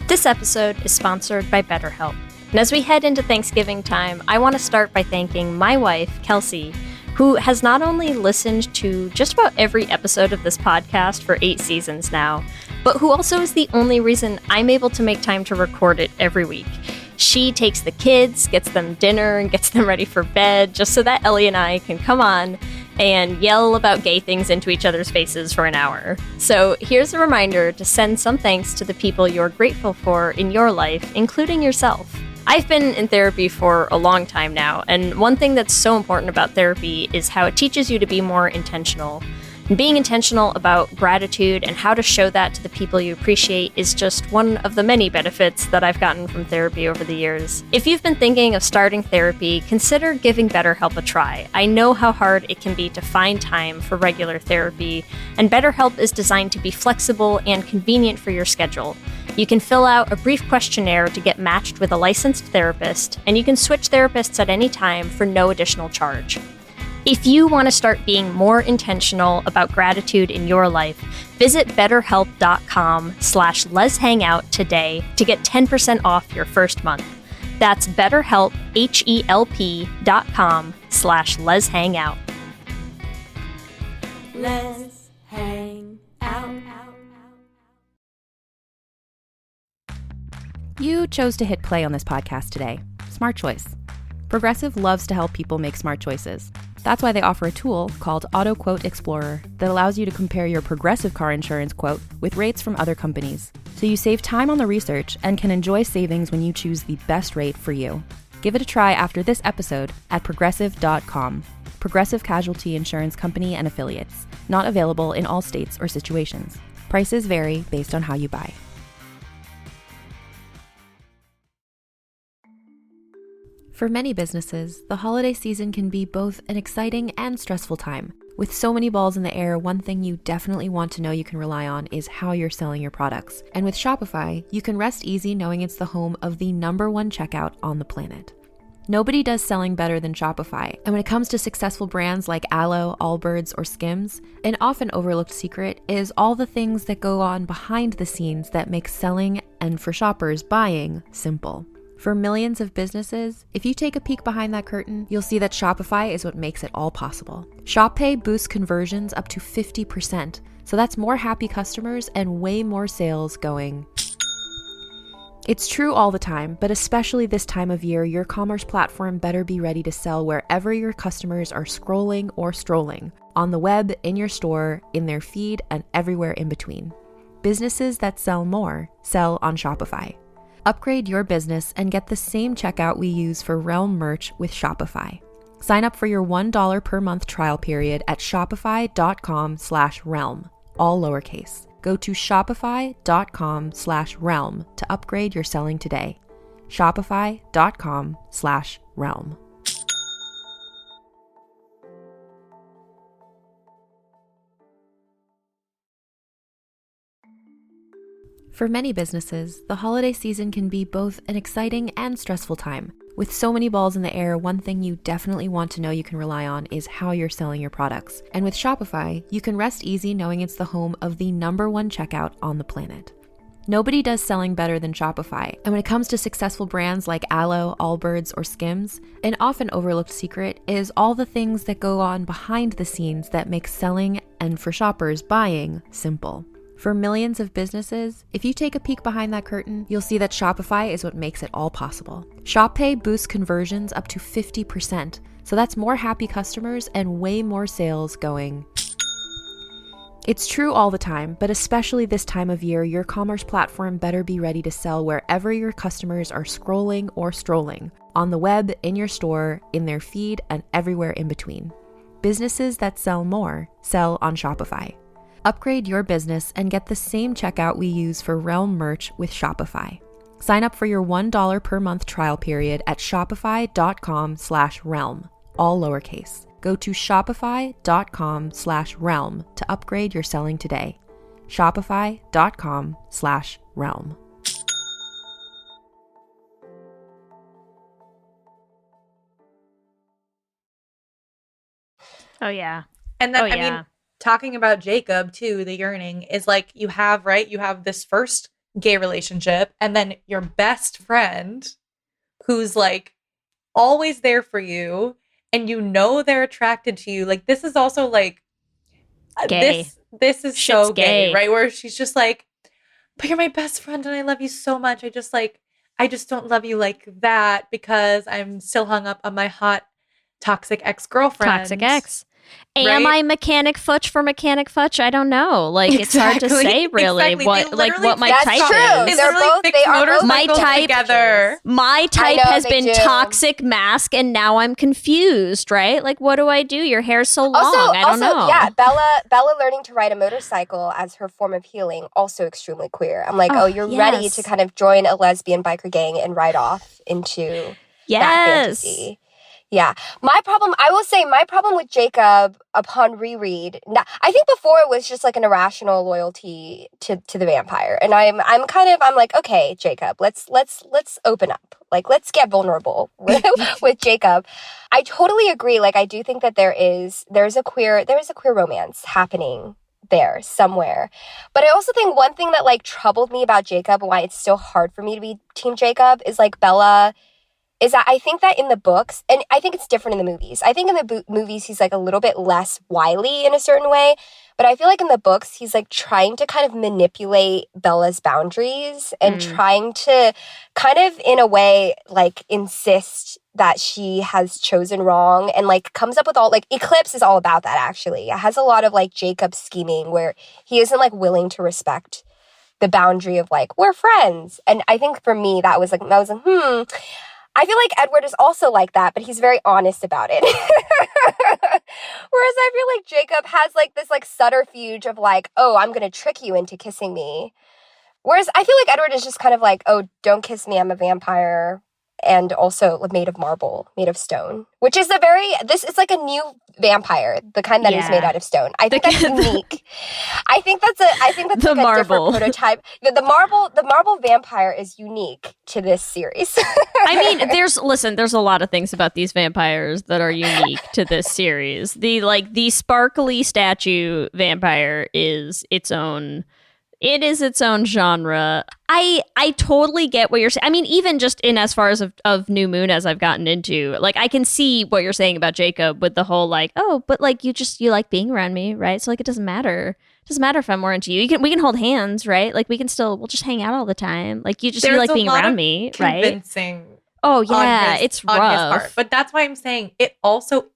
This episode is sponsored by BetterHelp. And as we head into Thanksgiving time, I want to start by thanking my wife, Kelsey, who has not only listened to just about every episode of this podcast for 8 seasons now, but who also is the only reason I'm able to make time to record it every week. She takes the kids, gets them dinner, and gets them ready for bed, just so that Ellie and I can come on and yell about gay things into each other's faces for an hour. So here's a reminder to send some thanks to the people you're grateful for in your life, including yourself. I've been in therapy for a long time now, and one thing that's so important about therapy is how it teaches you to be more intentional. And being intentional about gratitude and how to show that to the people you appreciate is just one of the many benefits that I've gotten from therapy over the years. If you've been thinking of starting therapy, consider giving BetterHelp a try. I know how hard it can be to find time for regular therapy, and BetterHelp is designed to be flexible and convenient for your schedule. You can fill out a brief questionnaire to get matched with a licensed therapist, and you can switch therapists at any time for no additional charge. If you want to start being more intentional about gratitude in your life, visit betterhelp.com/leshangout today to get 10% off your first month. That's BetterHelp, HELP.com/leshangout. Let's hang out. You chose to hit play on this podcast today. Smart choice. Progressive loves to help people make smart choices. That's why they offer a tool called Auto Quote Explorer that allows you to compare your Progressive car insurance quote with rates from other companies. So you save time on the research and can enjoy savings when you choose the best rate for you. Give it a try after this episode at progressive.com. Progressive Casualty Insurance Company and Affiliates. Not available in all states or situations. Prices vary based on how you buy. For many businesses, the holiday season can be both an exciting and stressful time. With so many balls in the air, one thing you definitely want to know you can rely on is how you're selling your products. And with Shopify, you can rest easy knowing it's the home of the #1 checkout on the planet. Nobody does selling better than Shopify. And when it comes to successful brands like Aloe, Allbirds, or Skims, an often overlooked secret is all the things that go on behind the scenes that make selling and, for shoppers, buying simple. For millions of businesses, if you take a peek behind that curtain, you'll see that Shopify is what makes it all possible. Shop Pay boosts conversions up to 50%, so that's more happy customers and way more sales going. It's true all the time, but especially this time of year, your commerce platform better be ready to sell wherever your customers are scrolling or strolling, on the web, in your store, in their feed, and everywhere in between. Businesses that sell more sell on Shopify. Upgrade your business and get the same checkout we use for Realm merch with Shopify. Sign up for your $1 per month trial period at shopify.com/realm, all lowercase. Go to shopify.com/realm to upgrade your selling today. Shopify.com/realm. For many businesses, the holiday season can be both an exciting and stressful time. With so many balls in the air, one thing you definitely want to know you can rely on is how you're selling your products. And with Shopify, you can rest easy knowing it's the home of the #1 checkout on the planet. Nobody does selling better than Shopify. And when it comes to successful brands like Aloe, Allbirds, or Skims, an often overlooked secret is all the things that go on behind the scenes that make selling, and for shoppers, buying, simple. For millions of businesses, if you take a peek behind that curtain, you'll see that Shopify is what makes it all possible. Shop Pay boosts conversions up to 50%, so that's more happy customers and way more sales going. It's true all the time, but especially this time of year, your commerce platform better be ready to sell wherever your customers are scrolling or strolling, on the web, in your store, in their feed, and everywhere in between. Businesses that sell more sell on Shopify. Upgrade your business and get the same checkout we use for Realm merch with Shopify. Sign up for your $1 per month trial period at shopify.com/realm, all lowercase. Go to shopify.com/realm to upgrade your selling today. Shopify.com/realm. Oh, yeah. And then, Oh, I yeah. mean, talking about Jacob too, the yearning is like you have this first gay relationship and then your best friend who's like always there for you and you know they're attracted to you. Like this is also like Gay. This is Shit's so gay, gay. right? Where she's just like, but you're my best friend and I love you so much. I just don't love you like that because I'm still hung up on my hot toxic ex-girlfriend. Toxic ex. Am Right? I Mechanic Futch for Mechanic Futch? I don't know. Like it's hard to Exactly. say really Exactly. what They like what my That's type true. is. They're both- they are both My motorcycles type- together. My type know, has they been do. toxic mask and now I'm confused, right? Like what do I do? Your hair's so long. I don't know. Yeah, Bella learning to ride a motorcycle as her form of healing, also extremely queer. I'm like, Oh, you're ready yes. to kind of join a lesbian biker gang and ride off into that Yes. fantasy. Yeah. My problem with Jacob upon reread, I think before it was just like an irrational loyalty to the vampire. And I'm like, okay, Jacob, let's open up. Like, let's get vulnerable with Jacob. I totally agree. Like, I do think that there is a queer romance happening there somewhere. But I also think one thing that like troubled me about Jacob and why it's so hard for me to be Team Jacob is like Bella is that I think that in the books, and I think it's different in the movies. I think in the movies, he's like a little bit less wily in a certain way. But I feel like in the books, he's like trying to kind of manipulate Bella's boundaries and trying to kind of, in a way, like insist that she has chosen wrong and like comes up with all like Eclipse is all about that, actually. It has a lot of like Jacob scheming where he isn't like willing to respect the boundary of like, we're friends. And I think for me, that was like, I feel like Edward is also like that, but he's very honest about it. Whereas I feel like Jacob has like this like subterfuge of like, oh, I'm going to trick you into kissing me. Whereas I feel like Edward is just kind of like, oh, don't kiss me, I'm a vampire. And also made of marble, made of stone, which is it's like a new vampire, the kind that is made out of stone. I think that's unique. I think that's The like a marble. different prototype. The marble vampire is unique to this series. I mean, there's a lot of things about these vampires that are unique to this series. The sparkly statue vampire is its own It is its own genre. I totally get what you're saying. I mean, even just in as far as of New Moon as I've gotten into, like, I can see what you're saying about Jacob with the whole, like, oh, but, like, you like being around me, right? So, like, it doesn't matter. It doesn't matter if I'm more into you. We can hold hands, right? Like, we'll just hang out all the time. Like, you like being around me, right? Convincing. Oh, yeah, it's rough. On his part. But that's why I'm saying it also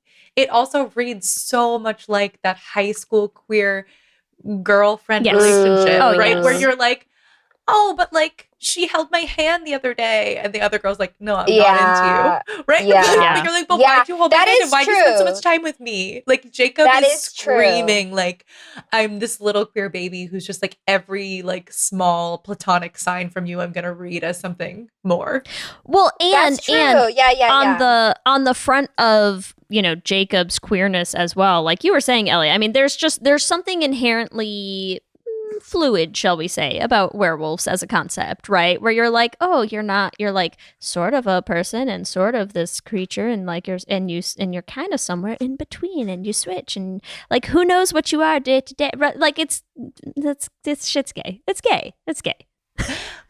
reads so much like that high school queer girlfriend relationship, right? Where you're like, oh, but like she held my hand the other day, and the other girl's like, no, I'm not into you, right? Yeah. But you're like, but why'd you hold my hand? And why'd you spend so much time with me? Like Jacob is screaming, like, I'm this little queer baby who's just like every like small platonic sign from you, I'm gonna read as something more. Well, and on the front of, you know, Jacob's queerness as well, like you were saying, Ellie, I mean, there's something inherently fluid, shall we say, about werewolves as a concept, right? Where you're like, oh, you're like sort of a person and sort of this creature, and like you're kind of somewhere in between, and you switch, and like who knows what you are day to day. Like this shit's gay. It's gay.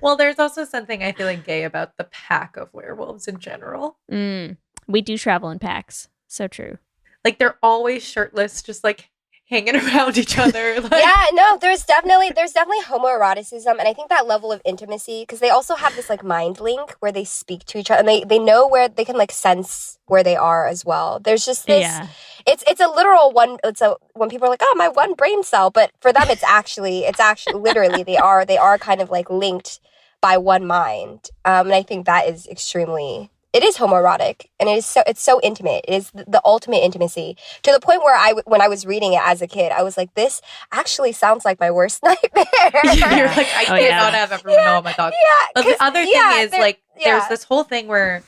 Well, there's also something I feel like gay about the pack of werewolves in general. We do travel in packs. So true. Like they're always shirtless, just like hanging around each other. Like. Yeah, no, there's definitely homoeroticism, and I think that level of intimacy, because they also have this like mind link where they speak to each other, and they know where they can like sense where they are as well. There's just this. Yeah. It's a literal one. When people are like, oh, my one brain cell, but for them it's actually literally they are kind of like linked by one mind, and I think that is extremely. It is homoerotic, and it's so intimate. It is the ultimate intimacy, to the point where when I was reading it as a kid, I was like, this actually sounds like my worst nightmare. You're like, I cannot have everyone know all my thoughts. Yeah, but the other thing is there's this whole thing where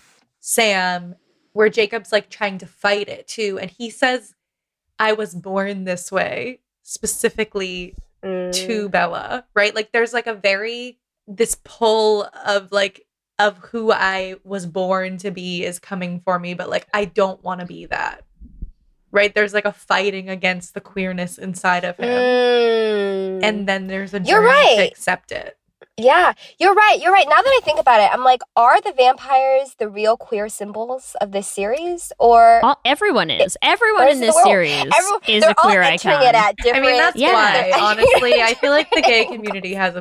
Jacob's like trying to fight it too, and he says, I was born this way, specifically to Bella, right? Like there's like this pull of who I was born to be is coming for me, but like I don't want to be that. Right? There's like a fighting against the queerness inside of him. And then there's a journey to accept it. Yeah, you're right. Now that I think about it, I'm like, are the vampires the real queer symbols of this series? Or everyone is. Everyone in this series is a queer icon. I mean, that's why, honestly, I feel like the gay community has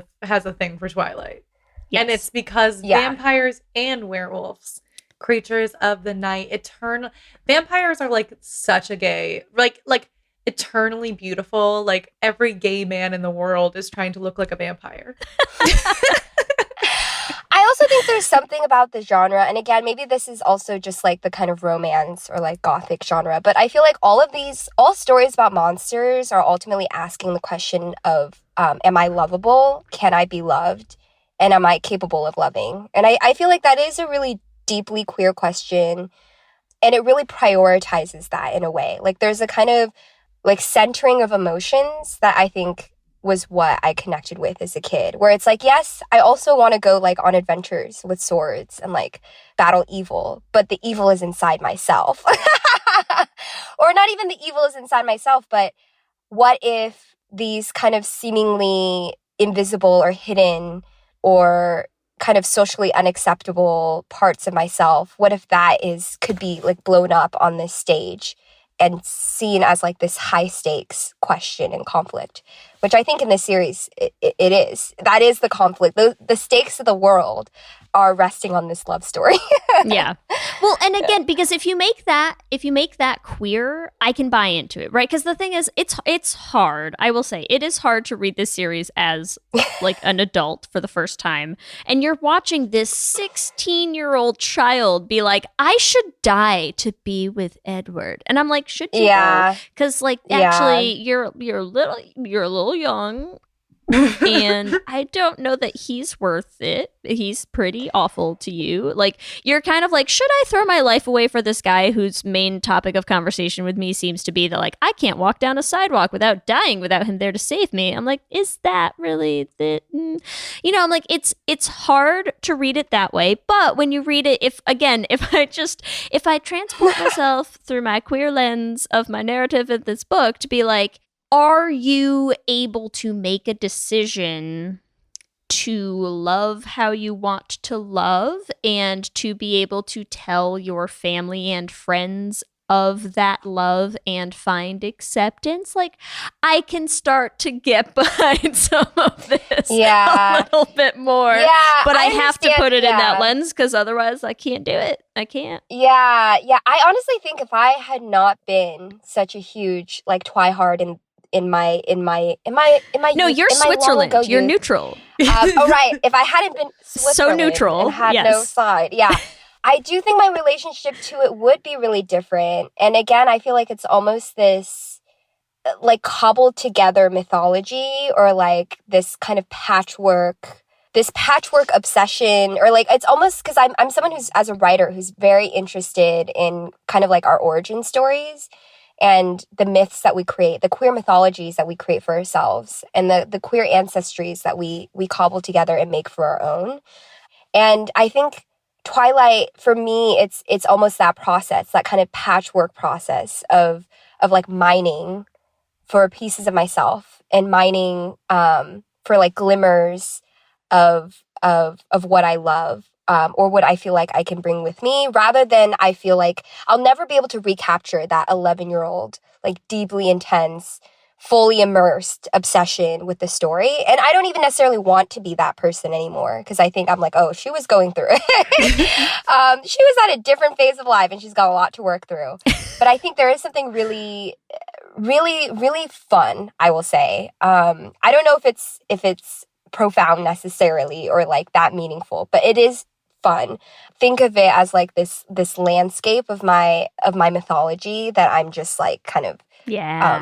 a thing for Twilight. Yes. And it's because vampires and werewolves, creatures of the night, vampires are like such a gay, like eternally beautiful. Like every gay man in the world is trying to look like a vampire. I also think there's something about the genre, and again, maybe this is also just like the kind of romance or like gothic genre, but I feel like all stories about monsters are ultimately asking the question of, am I lovable? Can I be loved? And am I capable of loving? And I feel like that is a really deeply queer question. And it really prioritizes that in a way. Like there's a kind of like centering of emotions that I think was what I connected with as a kid. Where it's like, yes, I also want to go like on adventures with swords and like battle evil. But the evil is inside myself. Or not even the evil is inside myself, but what if these kind of seemingly invisible or hidden or kind of socially unacceptable parts of myself, what if that could be like blown up on this stage and seen as like this high stakes question and conflict, which I think in this series it is. That is the conflict. The stakes of the world are resting on this love story. Yeah. Well, and again, because if you make that queer, I can buy into it, right? Because the thing is, it's hard. I will say it is hard to read this series as like an adult for the first time, and you're watching this 16-year-old child be like, "I should die to be with Edward," and I'm like, "Should you?" Yeah. Because like actually, you're a little young. And I don't know that he's worth it. He's pretty awful to you. Like, you're kind of like, should I throw my life away for this guy whose main topic of conversation with me seems to be that, like, I can't walk down a sidewalk without dying without him there to save me. I'm like, is that really the... You know, I'm like, it's hard to read it that way. But when you read it, if I transport myself through my queer lens of my narrative in this book to be like, are you able to make a decision to love how you want to love and to be able to tell your family and friends of that love and find acceptance? Like, I can start to get behind some of this a little bit more. Yeah, but I have to put it in that yeah. lens because otherwise I can't do it. I can't. Yeah. I honestly think if I had not been such a huge like twihard in my No, youth, you're in my long Switzerland. ago You're youth. neutral. Oh, right. If I hadn't been Switzerland neutral, and had no yes. side, yeah. I do think my relationship to it would be really different. And again, I feel like it's almost this like cobbled together mythology, or like this kind of patchwork obsession, or like it's almost because I'm someone who's, as a writer, who's very interested in kind of like our origin stories and the myths that we create, the queer mythologies that we create for ourselves, and the queer ancestries that we cobble together and make for our own. And I think Twilight, for me, it's almost that process, that kind of patchwork process of like mining for pieces of myself and mining for like glimmers of what I love, or what I feel like I can bring with me, rather than I feel like I'll never be able to recapture that 11-year-old, like deeply intense, fully immersed obsession with the story. And I don't even necessarily want to be that person anymore, because I think I'm like, oh, she was going through it. She was at a different phase of life and she's got a lot to work through. But I think there is something really, really, really fun, I will say. I don't know if it's profound necessarily or like that meaningful, but it is fun. Think of it as like this landscape of my mythology that I'm just like kind of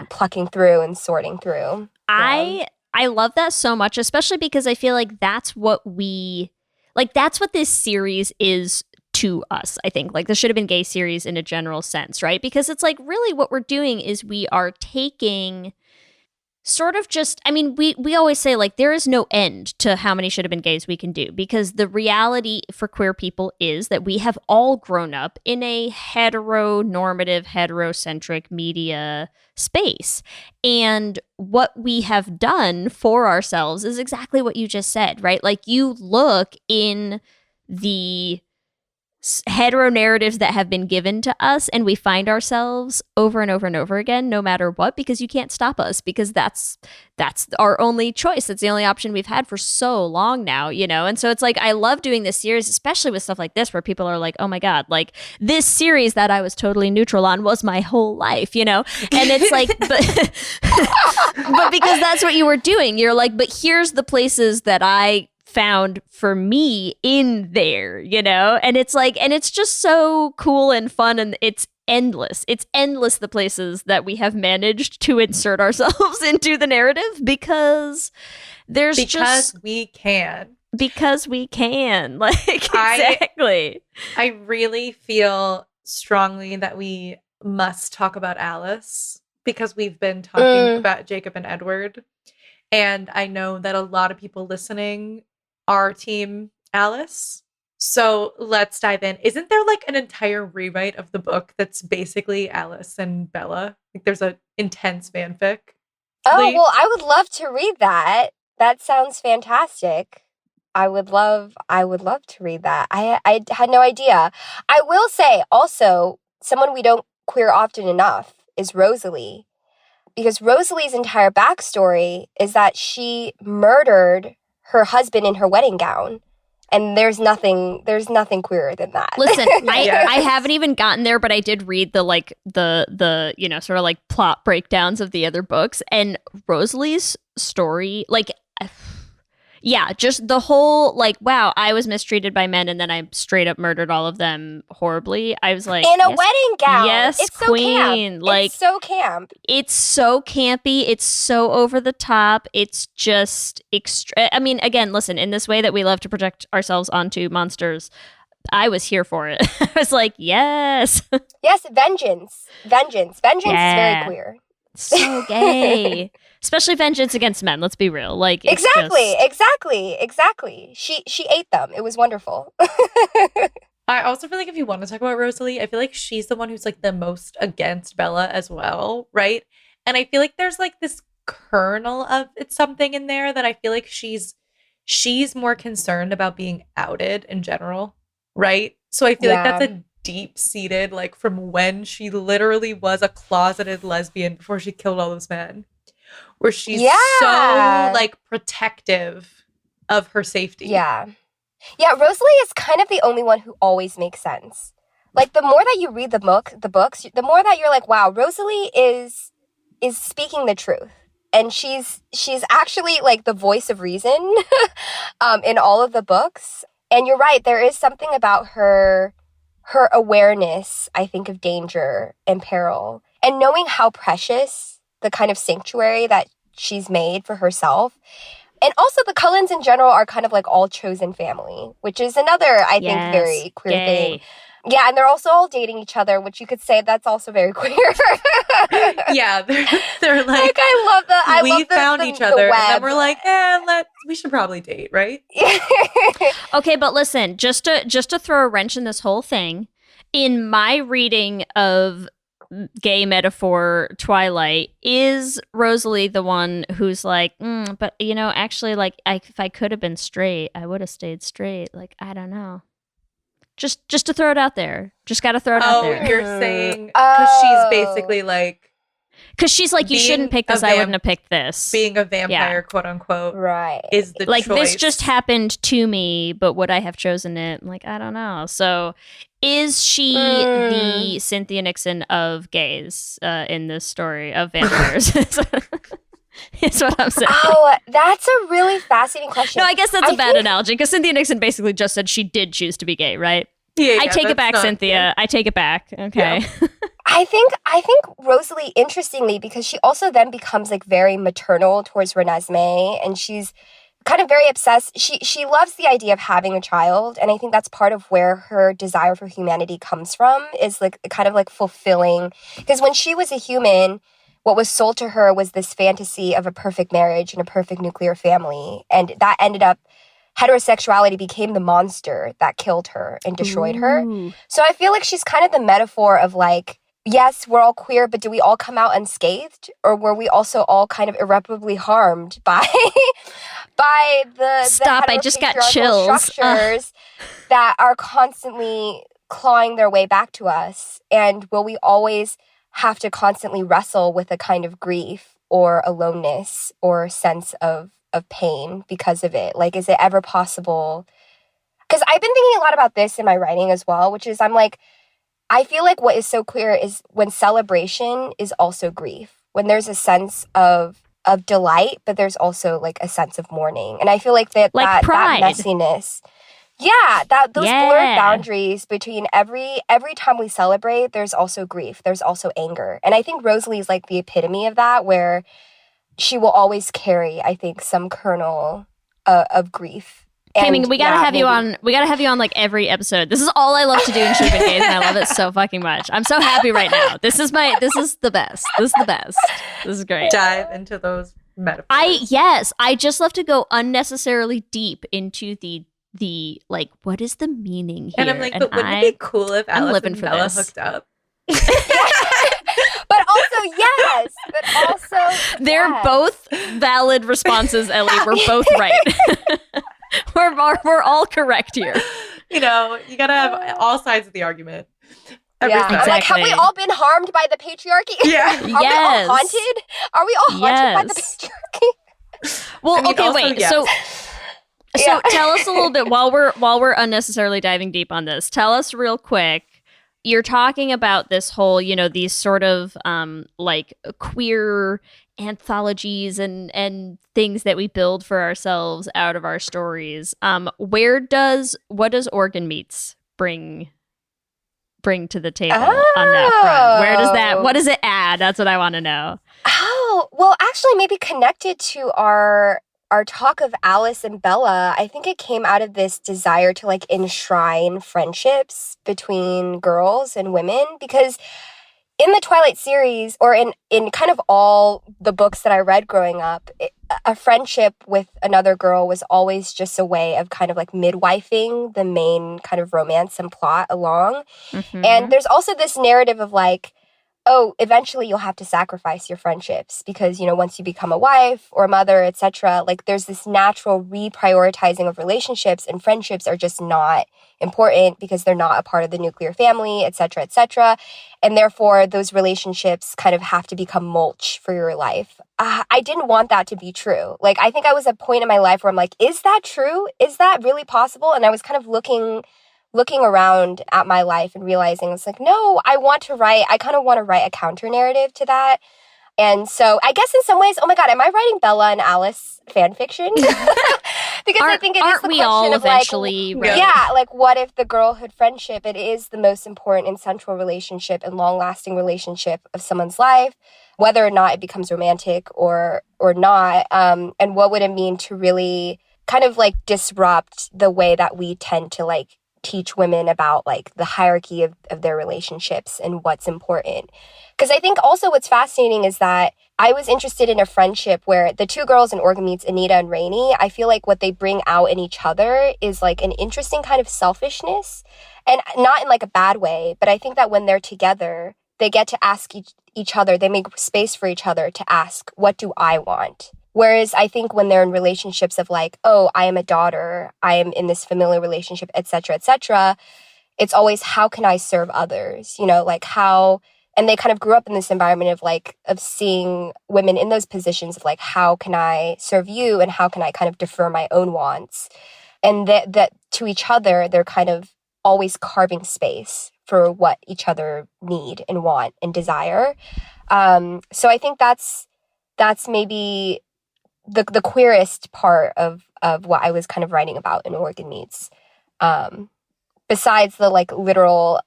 plucking through and sorting through. I love that so much, especially because I feel like that's what this series is to us. I think like this should have been gay series in a general sense, right? Because it's like really what we're doing is we are taking sort of just, I mean, we always say like there is no end to how many should have been gays we can do, because the reality for queer people is that we have all grown up in a heteronormative, heterocentric media space. And what we have done for ourselves is exactly what you just said, right? Like you look in the hetero narratives that have been given to us and we find ourselves over and over and over again, no matter what, because you can't stop us, because that's our only choice. That's the only option we've had for so long now, you know? And so it's like, I love doing this series, especially with stuff like this, where people are like, oh my God, like this series that I was totally neutral on was my whole life, you know? And it's like, but because that's what you were doing. You're like, but here's the places that I found for me in there, you know? And it's like, and it's just so cool and fun, and it's endless. It's endless, the places that we have managed to insert ourselves into the narrative, because we can. Because we can. Like, exactly. I really feel strongly that we must talk about Alice, because we've been talking about Jacob and Edward. And I know that a lot of people listening are team Alice. So let's dive in. Isn't there like an entire rewrite of the book that's basically Alice and Bella? Like there's an intense fanfic. Oh, Leigh? Well, I would love to read that. That sounds fantastic. I would love to read that. I had no idea. I will say also, someone we don't queer often enough is Rosalie. Because Rosalie's entire backstory is that she murdered her husband in her wedding gown, and there's nothing queerer than that. Listen, I haven't even gotten there, but I did read the you know, sort of like plot breakdowns of the other books, and Rosalie's story, like, yeah, just the whole like, wow, I was mistreated by men and then I straight up murdered all of them horribly. I was like, in a wedding gown. Yes, it's queen. So camp. Like, it's so camp. It's so campy. It's so over the top. It's just extra. I mean, again, listen, in this way that we love to project ourselves onto monsters, I was here for it. I was like, yes. Yes, vengeance. Vengeance is very queer. So gay. Especially vengeance against men, let's be real. Like, exactly. She ate them. It was wonderful. I also feel like if you want to talk about Rosalie, I feel like she's the one who's like the most against Bella as well, right? And I feel like there's like this kernel of it's something in there that I feel like she's more concerned about being outed in general, right? So I feel like that's a deep-seated, like from when she literally was a closeted lesbian before she killed all those men, where she's so like protective of her safety. Yeah, Rosalie is kind of the only one who always makes sense. Like, the more that you read the books, the more that you're like, wow, Rosalie is speaking the truth. And she's actually, like, the voice of reason in all of the books. And you're right, there is something about her awareness, I think, of danger and peril. And knowing how precious the kind of sanctuary that she's made for herself. And also the Cullens in general are kind of like all chosen family, which is another, I think, very queer thing. Yeah, and they're also all dating each other, which you could say that's also very queer. Yeah, they're like I love that. We found each other, and then we're like, we should probably date, right? Okay, but listen, just to throw a wrench in this whole thing, in my reading of gay metaphor Twilight, is Rosalie the one who's like, but you know, actually, like, if I could have been straight, I would have stayed straight. Like, I don't know. Just to throw it out there. Just got to throw it out there. Oh, you're saying because she's basically like... Because she's like, you shouldn't pick this, I wouldn't have picked this. Being a vampire, quote unquote, is the like, choice. this just happened to me, but would I have chosen it? I'm like, I don't know. So is she the Cynthia Nixon of gays in this story of vampires? Is what I'm saying. Oh, that's a really fascinating question. No, I guess that's a bad analogy, because Cynthia Nixon basically just said she did choose to be gay, right? Yeah, I take it back, Cynthia. Good. I take it back. Okay. Yeah. I think Rosalie, interestingly, because she also then becomes like very maternal towards Renesmee, and she's kind of very obsessed. She loves the idea of having a child, and I think that's part of where her desire for humanity comes from, is like kind of like fulfilling. Because when she was a human, what was sold to her was this fantasy of a perfect marriage and a perfect nuclear family, and that ended up, heterosexuality became the monster that killed her and destroyed her. So I feel like she's kind of the metaphor of like, yes, we're all queer, but do we all come out unscathed? Or were we also all kind of irreparably harmed by the Stop, I just got chills. Structures that are constantly clawing their way back to us? And will we always have to constantly wrestle with a kind of grief or aloneness or sense of pain because of it? Like, is it ever possible? Because I've been thinking a lot about this in my writing as well, which is I'm like, I feel like what is so queer is when celebration is also grief, when there's a sense of delight, but there's also like a sense of mourning. And I feel like that messiness. Yeah, those blurred boundaries between every time we celebrate, there's also grief, there's also anger. And I think Rosalie is like the epitome of that, where she will always carry, I think, some kernel of grief. K-Ming, we gotta have you on. We gotta have you on like every episode. This is all I love to do in Should Have Been Gays, and I love it so fucking much. I'm so happy right now. This is the best. This is the best. This is great. Dive into those metaphors. I just love to go unnecessarily deep into the like, what is the meaning here? And I'm like, but wouldn't it be cool if Alice and Bella hooked up? But also, they're both valid responses, Ellie. We're both right. We're all correct here. You know, you gotta have all sides of the argument. Exactly. Like, have we all been harmed by the patriarchy? Yeah. Are we all haunted? Are we all haunted by the patriarchy? Well, I mean, okay, also, wait. yes. So tell us a little bit while we're unnecessarily diving deep on this. Tell us real quick. You're talking about this whole, you know, these sort of like queer anthologies and things that we build for ourselves out of our stories. What does Organ Meats bring to the table on that front? What does it add? That's what I want to know. Oh, well, actually, maybe connected to our talk of Alice and Bella, I think it came out of this desire to like enshrine friendships between girls and women, because in the Twilight series, or in kind of all the books that I read growing up, a friendship with another girl was always just a way of kind of like midwifing the main kind of romance and plot along. Mm-hmm. And there's also this narrative of like, oh, eventually you'll have to sacrifice your friendships because, you know, once you become a wife or a mother, etc., like there's this natural reprioritizing of relationships, and friendships are just not important because they're not a part of the nuclear family, etc., etc. And therefore, those relationships kind of have to become mulch for your life. I didn't want that to be true. Like, I think I was at a point in my life where I'm like, is that true? Is that really possible? And I was kind of looking around at my life and realizing it's like, no, I kind of want to write a counter narrative to that. And so I guess in some ways, oh my God, am I writing Bella and Alice fan fiction? Because I think it is the we question all of eventually like, yeah, like what if the girlhood friendship, it is the most important and central relationship and long-lasting relationship of someone's life, whether or not it becomes romantic or not. And what would it mean to really kind of like disrupt the way that we tend to like teach women about like the hierarchy of their relationships and what's important. Because I think also what's fascinating is that I was interested in a friendship where the two girls in Organ Meets, Anita and Rainey, I feel like what they bring out in each other is like an interesting kind of selfishness, and not in like a bad way, but I think that when they're together, they get to ask each other, they make space for each other to ask, what do I want? Whereas I think when they're in relationships of like, oh, I am a daughter, I am in this familial relationship, etc., it's always, how can I serve others? You know, like how, and they kind of grew up in this environment of like, of seeing women in those positions of like, how can I serve you? And how can I kind of defer my own wants? And that to each other, they're kind of always carving space for what each other need and want and desire. So I think that's maybe the queerest part of what I was kind of writing about in Organ Meets, besides the like literal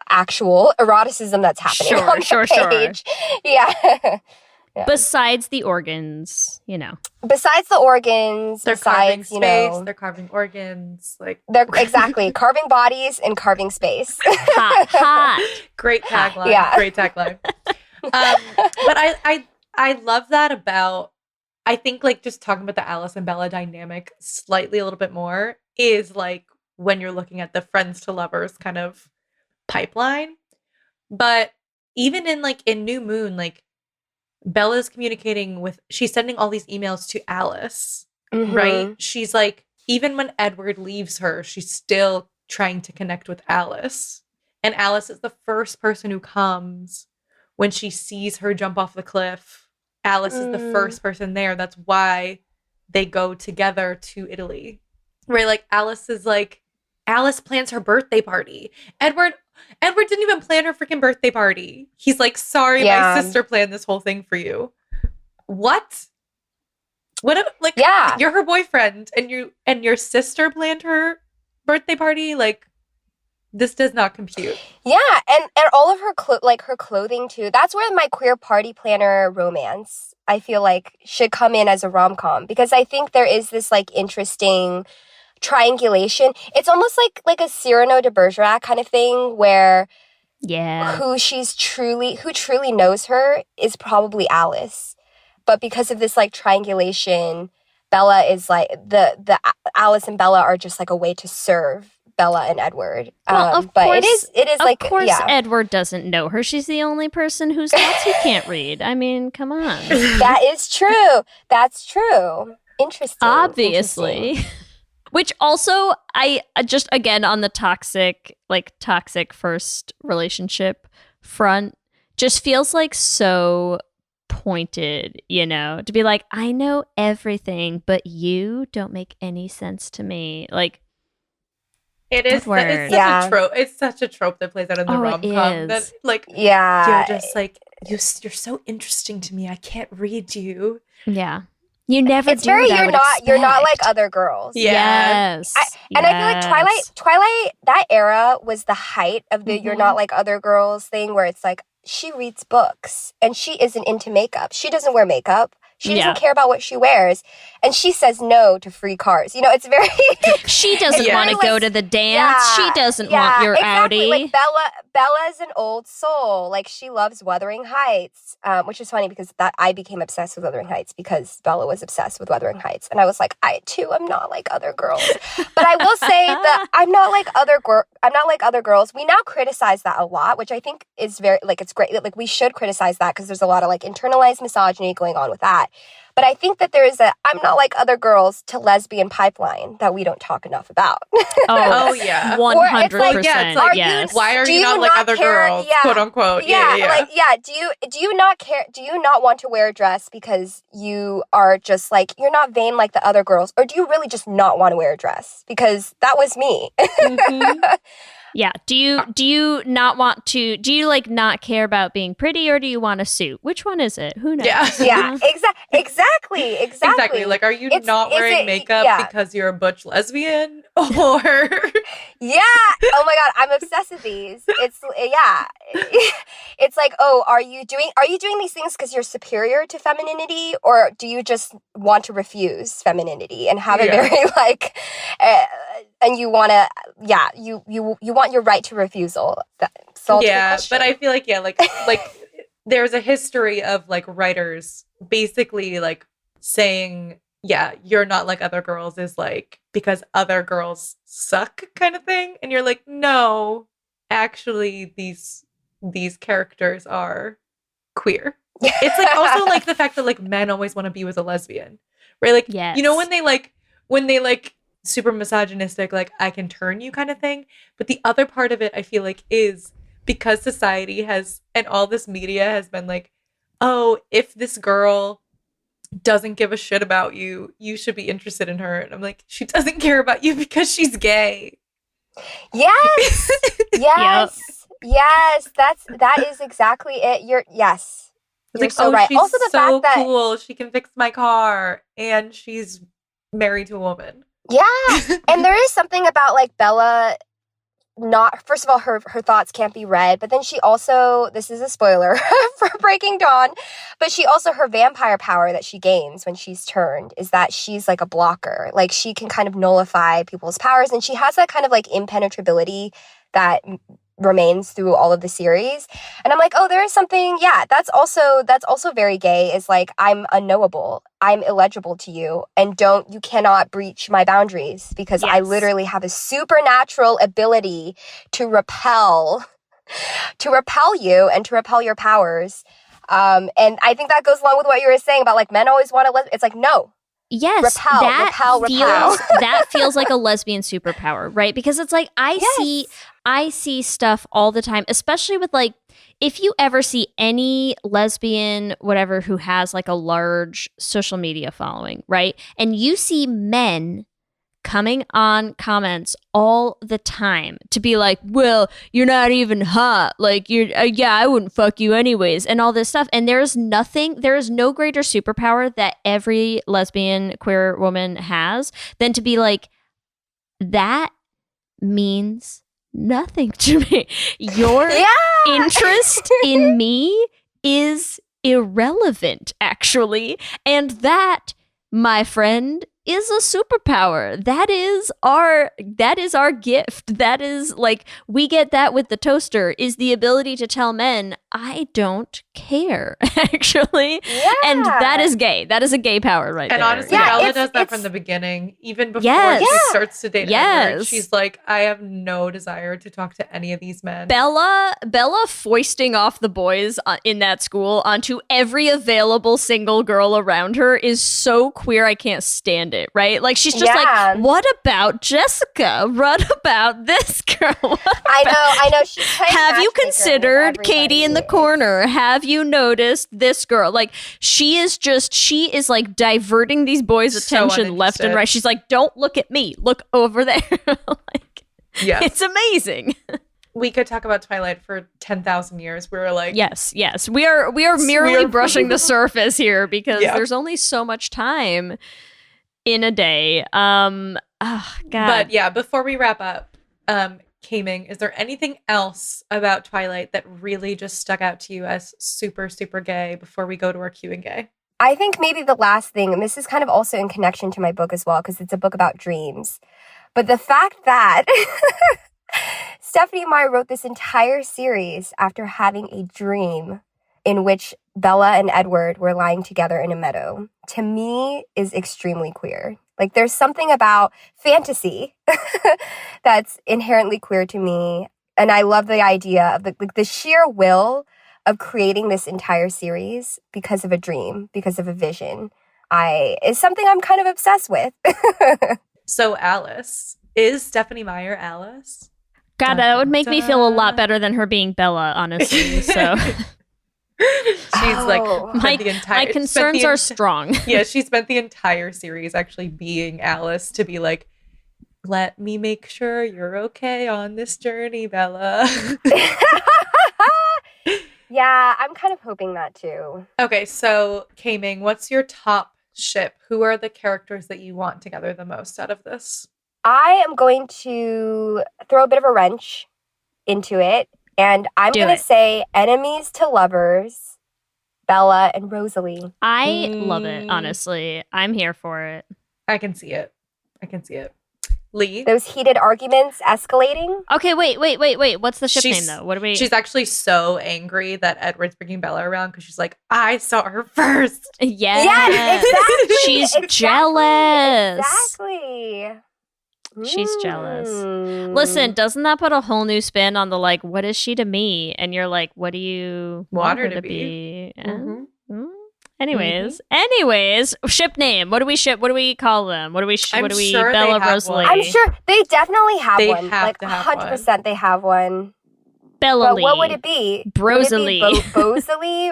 actual eroticism that's happening on the page. Yeah. Yeah. Besides the organs, you know. Besides the organs, They're carving besides, space, they're carving organs, like they're exactly carving bodies and carving space. Hot. Great tagline. Yeah. Great tagline. But I love that about, I think like just talking about the Alice and Bella dynamic slightly a little bit more is like when you're looking at the friends to lovers kind of pipeline. But even in New Moon, like Bella's communicating with, she's sending all these emails to Alice, right? She's like, even when Edward leaves her, she's still trying to connect with Alice. And Alice is the first person who comes when she sees her jump off the cliff. Alice is the first person there. That's why they go together to Italy. Right? Like Alice plans her birthday party. Edward didn't even plan her freaking birthday party. He's like, sorry, my sister planned this whole thing for you. What? You're her boyfriend and your sister planned her birthday party? Like, this does not compute. Yeah, and all of her her clothing too. That's where my queer party planner romance, I feel like, should come in as a rom-com, because I think there is this like interesting triangulation. It's almost like a Cyrano de Bergerac kind of thing where who truly knows her is probably Alice. But because of this like triangulation, Bella is like the Alice and Bella are just like a way to serve Bella and Edward. Well, of but course, it is like, of course, Edward doesn't know her. She's the only person whose thoughts he can't read. I mean, come on. That is true. That's true. Interesting. Obviously. Interesting. Which also, I just, again, on the toxic first relationship front, just feels like so pointed, you know, to be like, I know everything, but you don't make any sense to me. Like, it is. It's such a trope. It's such a trope that plays out in the rom-com. That, like, you're just like, you're so interesting to me. I can't read you. Yeah. You never it's do very what you're not like other girls. Yes. And I feel like Twilight, that era was the height of the you're not like other girls thing, where it's like she reads books and she isn't into makeup. She doesn't wear makeup. She doesn't care about what she wears. And she says no to free cars. You know, it's very... She doesn't want to go to the dance. She doesn't want your exactly. Audi. Like Bella's an old soul. Like, she loves Wuthering Heights, which is funny because I became obsessed with Wuthering Heights because Bella was obsessed with Wuthering Heights. And I was like, I too am not like other girls. But I will say that I'm not like other girls. We now criticize that a lot, which I think is very, like, it's great. Like, we should criticize that because there's a lot of like internalized misogyny going on with that. But I think that there is I'm not like other girls to lesbian pipeline that we don't talk enough about. Oh yeah, 100%. Yes. Why are you not like other girls? Quote unquote. Yeah. Like, do you not care? Do you not want to wear a dress because you are just like, you're not vain like the other girls, or do you really just not want to wear a dress? Because that was me. Mm-hmm. Yeah. Do you not want to? Do you like not care about being pretty, or do you want a suit? Which one is it? Who knows? Yeah. Exactly. Like, are you not wearing makeup because you're a butch lesbian, or? Yeah. Oh my God, I'm obsessed with these. It's It's like, oh, are you doing these things because you're superior to femininity, or do you just want to refuse femininity and have a very like, and you want to, you want your right to refusal. But I feel like like there's a history of like writers basically like saying, you're not like other girls is like because other girls suck kind of thing, and you're like, no, actually these characters are queer. It's like also like the fact that like men always want to be with a lesbian, right? Like, you know, when they like super misogynistic, like, I can turn you kind of thing. But the other part of it, I feel like, is because society has, and all this media has been like, oh, if this girl doesn't give a shit about you, you should be interested in her. And I'm like, she doesn't care about you because she's gay. Yes. Yes. That is exactly it. You're like, so right. She's Also the so fact that cool. She can fix my car, and she's married to a woman. Yeah. And there is something about like Bella not, first of all, her thoughts can't be read, but then she also, this is a spoiler for Breaking Dawn, but she also, her vampire power that she gains when she's turned is that she's like a blocker. Like, she can kind of nullify people's powers, and she has that kind of like impenetrability that remains through all of the series. And I'm like, oh, there is something, that's also very gay, is like, I'm unknowable, I'm illegible to you, and you cannot breach my boundaries because I literally have a supernatural ability to repel you and to repel your powers. And I think that goes along with what you were saying about like men always want to, it's like, no. Yes, repel. That feels like a lesbian superpower, right? Because it's like I see stuff all the time, especially with like, if you ever see any lesbian whatever who has like a large social media following, right? And you see men coming on comments all the time to be like, well, you're not even hot, like, you're I wouldn't fuck you anyways, and all this stuff. And there is no greater superpower that every lesbian queer woman has than to be like, that means nothing to me. Your interest in me is irrelevant, actually, and that, my friend, is a superpower. That is our gift. That is like, we get that with the toaster, is the ability to tell men, I don't care, actually. Yeah. And that is gay. That is a gay power right there. And honestly, Bella does that from the beginning. Even before she starts to date Edward, she's like, I have no desire to talk to any of these men. Bella foisting off the boys in that school onto every available single girl around her is so queer, I can't stand it, right? Like, she's just like, what about Jessica? What about this girl? I know. She's have you considered Katie in the corner? Have you noticed this girl? Like, she is like diverting these boys' attention left and right. She's like, don't look at me, look over there. Like, it's amazing. We could talk about Twilight for 10,000 years. We're like, yes. We are merely brushing the surface here because there's only so much time in a day. God. But before we wrap up, K-Ming, is there anything else about Twilight that really just stuck out to you as super, super gay before we go to our Q and gay? I think maybe the last thing, and this is kind of also in connection to my book as well, because it's a book about dreams. But the fact that Stephenie Meyer wrote this entire series after having a dream in which Bella and Edward were lying together in a meadow, to me is extremely queer. Like, there's something about fantasy that's inherently queer to me. And I love the idea of the sheer will of creating this entire series because of a dream, because of a vision, is something I'm kind of obsessed with. So Alice, is Stephenie Meyer Alice? God, that would make me feel a lot better than her being Bella, honestly. So she's like my concerns are strong. Yeah, she spent the entire series actually being Alice to be like, let me make sure you're okay on this journey, Bella. Yeah, I'm kind of hoping that too. Okay, so K-Ming, what's your top ship? Who are the characters that you want together the most out of this? I am going to throw a bit of a wrench into it, and I'm going to say enemies to lovers, Bella and Rosalie. I love it, honestly. I'm here for it. I can see it. Leigh? Those heated arguments escalating. Okay, wait. What's the ship name, though? What do we... She's actually so angry that Edward's bringing Bella around because she's like, I saw her first. Yes, exactly. She's jealous. Exactly. She's jealous. Listen, doesn't that put a whole new spin on the, like, what is she to me? And you're like, what do you want her to be? Anyways, ship name. What do we ship? What do we call them? What do we sure Bella, Rosalie? I'm sure they definitely have one. Have like 100% they have one. Bella. But what would it be? Rosalie. Bosalie?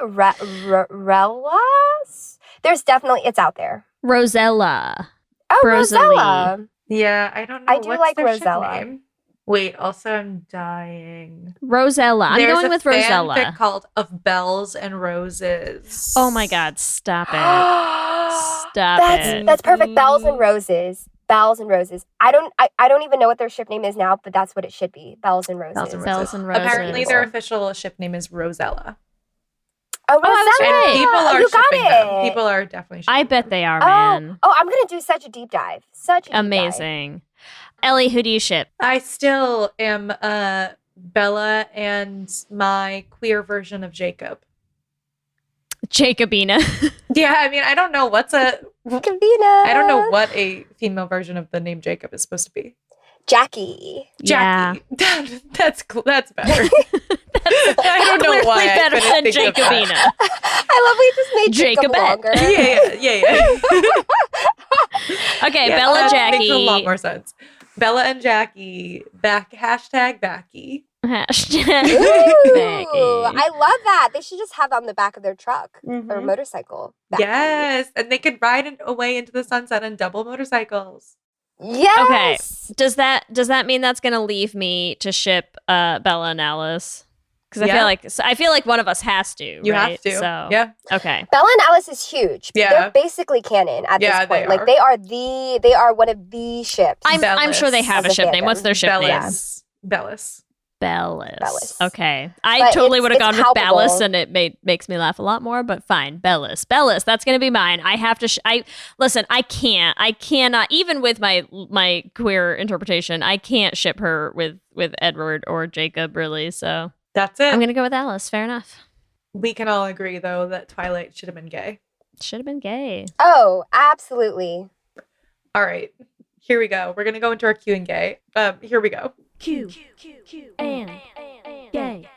Rellas? There's definitely, it's out there. Rosella. Oh, Rosalie. Rosella. Yeah, I don't know. I do What's like their ship Rosella. name? Wait, also I'm dying. Rosella. I'm going with Rosella. There's a fanfic called Of Bells and Roses. Oh my God, stop it. That's perfect. Bells and Roses. Bells and Roses. I don't even know what their ship name is now, but that's what it should be. Bells and Roses. Bells and Roses. Apparently their official ship name is Rosella. Oh, Rosella. right. And people are You got shipping it. them. People are definitely shipping I bet they are, Oh, man. I'm going to do such a deep dive. Amazing. Ellie, who do you ship? I still am Bella and my queer version of Jacob. Jacobina. Yeah, I mean, I don't know I don't know what a female version of the name Jacob is supposed to be. Jackie. Jackie. Yeah. That's better. I don't know why I better couldn't than think of that. Jacobina. I love we just made Jacob Jacobette. longer. Yeah. Okay, Yeah, Bella, that Jackie. makes a lot more sense. Bella and Jackie, hashtag Backy. Hashtag Ooh, Becky. I love that. They should just have that on the back of their truck or Mhm. motorcycle. Backy. Yes, and they could ride away into the sunset on double motorcycles. Yes. Okay. Does that mean that's gonna leave me to ship Bella and Alice? Because I feel like one of us has to. You right? have to. So Yeah. okay. Bella and Alice is huge. Yeah. They're basically canon at Yeah, this point. they Like are. they are one of the ships. I'm sure they have a As a ship name. fandom. What's their ship name? Bellis. Bellis. Bellis. Okay. I But totally it's- would have it's gone with palpable. Bellis, and it makes me laugh a lot more, but fine. Bellis. That's going to be mine. I have to listen, I cannot even with my queer interpretation, I can't ship her with Edward or Jacob really. So That's it. I'm going to go with Alice. Fair enough. We can all agree, though, that Twilight should have been gay. Should have been gay. Oh, absolutely. All right. Here we go. We're going to go into our Q and gay. Here we go. Q and gay.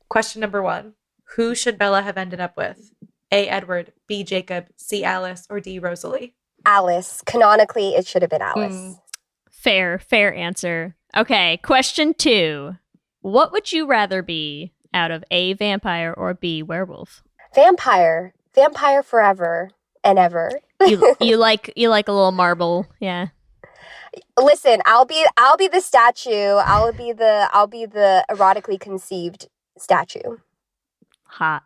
Question number 1. Who should Bella have ended up with? A. Edward, B. Jacob, C. Alice, or D. Rosalie? Alice. Canonically, it should have been Alice. Fair answer. Okay, question 2. What would you rather be out of A, vampire, or B, werewolf? Vampire. Vampire forever and ever. You like a little marble, yeah. Listen, I'll be the statue. I'll be the erotically conceived statue. Hot.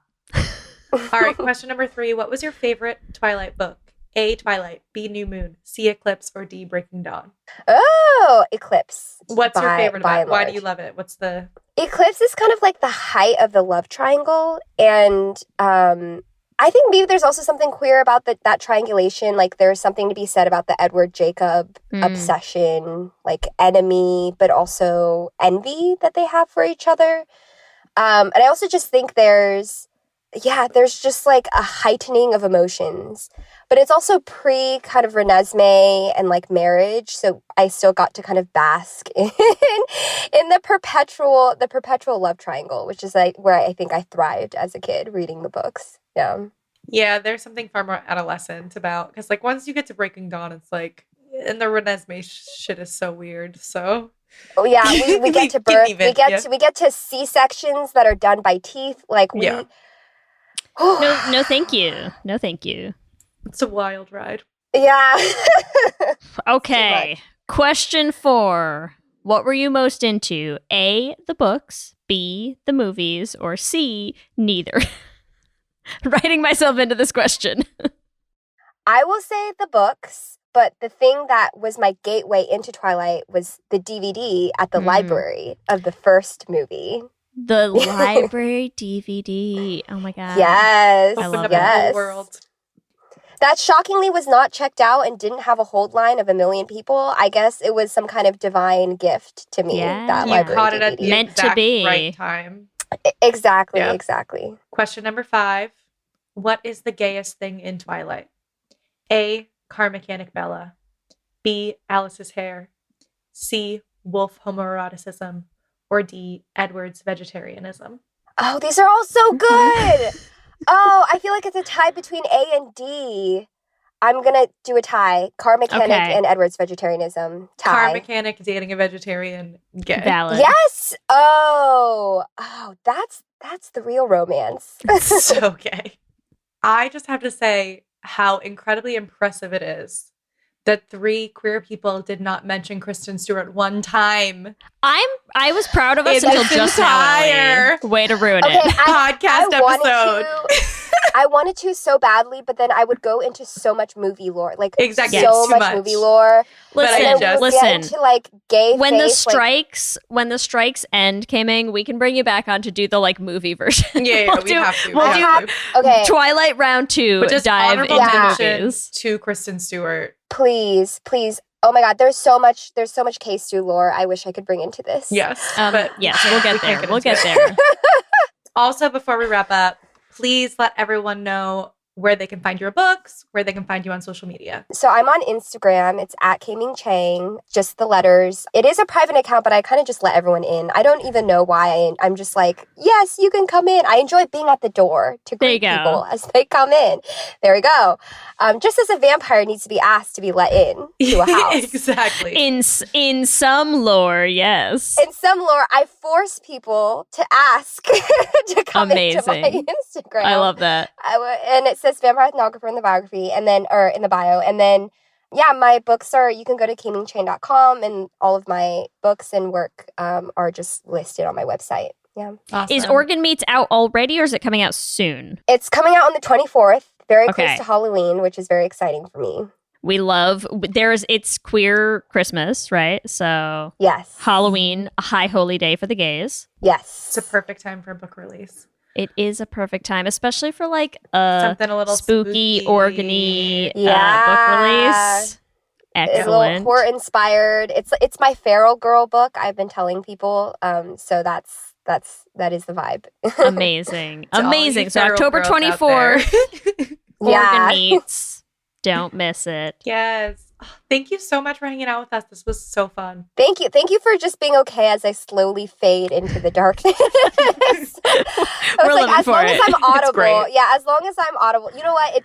All right. Question number 3. What was your favorite Twilight book? A. Twilight, B. New Moon, C. Eclipse, or D. Breaking Dawn? Oh, Eclipse. What's your favorite by about it? and Why do large. you love it? What's the... Eclipse is kind of like the height of the love triangle, and I think maybe there's also something queer about that triangulation. Like there's something to be said about the Edward Jacob obsession, like enemy, but also envy that they have for each other. And I also just think there's just like a heightening of emotions, but it's also pre kind of Renesmee and like marriage. So I still got to kind of bask in the perpetual love triangle, which is like where I think I thrived as a kid reading the books. Yeah. Yeah, there's something far more adolescent about, because like once you get to Breaking Dawn, it's like, and the Renesmee shit is so weird. So oh yeah, we get to birth, we get to C-sections that are done by teeth. Like we. Yeah. No, thank you. No, thank you. It's a wild ride. Yeah. Okay. Question 4. What were you most into? A, the books, B, the movies, or C, neither? Writing myself into this question. I will say the books, but the thing that was my gateway into Twilight was the DVD at the library of the first movie. The library DVD. Oh my god. Yes. I love yes. The whole world. That shockingly was not checked out and didn't have a hold line of 1 million people. I guess it was some kind of divine gift to me. Yeah. That You library caught it DVD. at the Meant to exact be. right time. Exactly. Yeah. Exactly. Question number 5. What is the gayest thing in Twilight? A, car mechanic Bella. B, Alice's hair. C, wolf homoeroticism. Or D, Edward's vegetarianism. Oh, these are all so good. Oh, I feel like it's a tie between A and D. I'm going to do a tie. Car mechanic and Edward's vegetarianism. Tie. Car mechanic dating a vegetarian. Gay. Valid. Yes. Oh, that's the real romance. So gay. I just have to say how incredibly impressive it is that 3 queer people did not mention Kristen Stewart one time. I was proud of us In until this just entire now. Way to ruin Okay, it. Podcast episode. I wanted to so badly, but then I would go into so much movie lore, like Exactly. so Too much movie lore. Listen. Into like gay When face, when the strikes end, K-Ming, we can bring you back on to do the like movie version. Yeah, We'll we do- have to. We'll we do have to. Okay, Twilight round 2. But just dive honorable into mention movies. to Kristen Stewart. please. Oh my God, there's so much K-Stu lore I wish I could bring into this. Yes. But yes, we'll get can't there. We'll into get it. there. Also, before we wrap up, please let everyone know where they can find your books, where they can find you on social media. So I'm on Instagram. It's at K-Ming Chang, just the letters. It is a private account, but I kind of just let everyone in. I don't even know why. I'm just like, yes, you can come in. I enjoy being at the door to greet people as they come in. There we go. Just as a vampire needs to be asked to be let in to a house. Exactly. In some lore, yes. In some lore, I force people to ask to come into my Instagram. I love that. And it says vampire ethnographer in the biography, and then, or in the bio. And then, yeah, my books you can go to k-mingchang.com, and all of my books and work are just listed on my website. Yeah. Awesome. Is Organ Meats out already, or is it coming out soon? It's coming out on the 24th, very close to Halloween, which is very exciting for me. We love, it's queer Christmas, right? So yes, Halloween, a high holy day for the gays. Yes. It's a perfect time for a book release. It is a perfect time, especially for like a something a little spooky, organy yeah. book release. Excellent. It's a little horror inspired. It's my feral girl book. I've been telling people. So that is the vibe. Amazing. Amazing. So feral October girls out 24th. Yeah. Organ Meats. Don't miss it. Yes. Thank you so much for hanging out with us. This was so fun. Thank you. Thank you for just being okay as I slowly fade into the darkness. We're living as for long it. as I'm It's audible. great. Yeah, as long as I'm audible. You know what?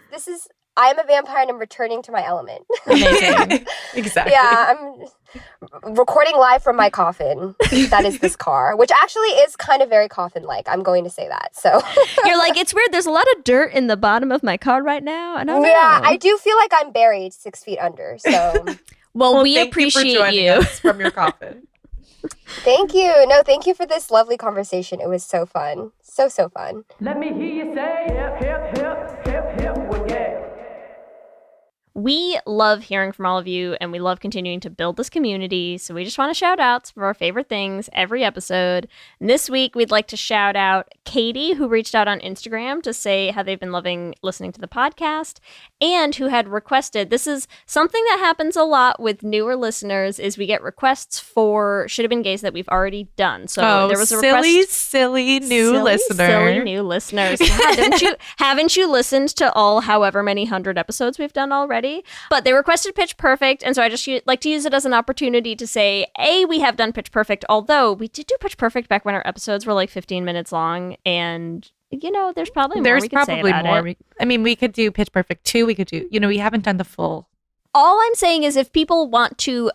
I am a vampire and I'm returning to my element. Amazing. Exactly. Yeah, I'm recording live from my coffin. That is this car, which actually is kind of very coffin-like. I'm going to say that. So You're like, it's weird. There's a lot of dirt in the bottom of my car right now. I don't know. yeah, I do feel like I'm buried 6 feet under. So Well, we thank appreciate you for joining us from your coffin. thank you. No, thank you for this lovely conversation. It was so fun. So fun. Let me hear you say hip, hip, hip, hip, hip, well, yeah. We love hearing from all of you, and we love continuing to build this community. So we just want to shout out some of our favorite things every episode. And this week, we'd like to shout out Katie, who reached out on Instagram to say how they've been loving listening to the podcast, and who had requested, this is something that happens a lot with newer listeners, is we get requests for Should Have Been Gays that we've already done. So there was a request. Silly new listeners. God, haven't you listened to all however many 100 episodes we've done already? But they requested Pitch Perfect, and so I just like to use it as an opportunity to say, we have done Pitch Perfect, although we did do Pitch Perfect back when our episodes were like 15 minutes long, and there's probably more we could say about it. We could do Pitch Perfect 2. We could do, we haven't done the full. All I'm saying is if people want to,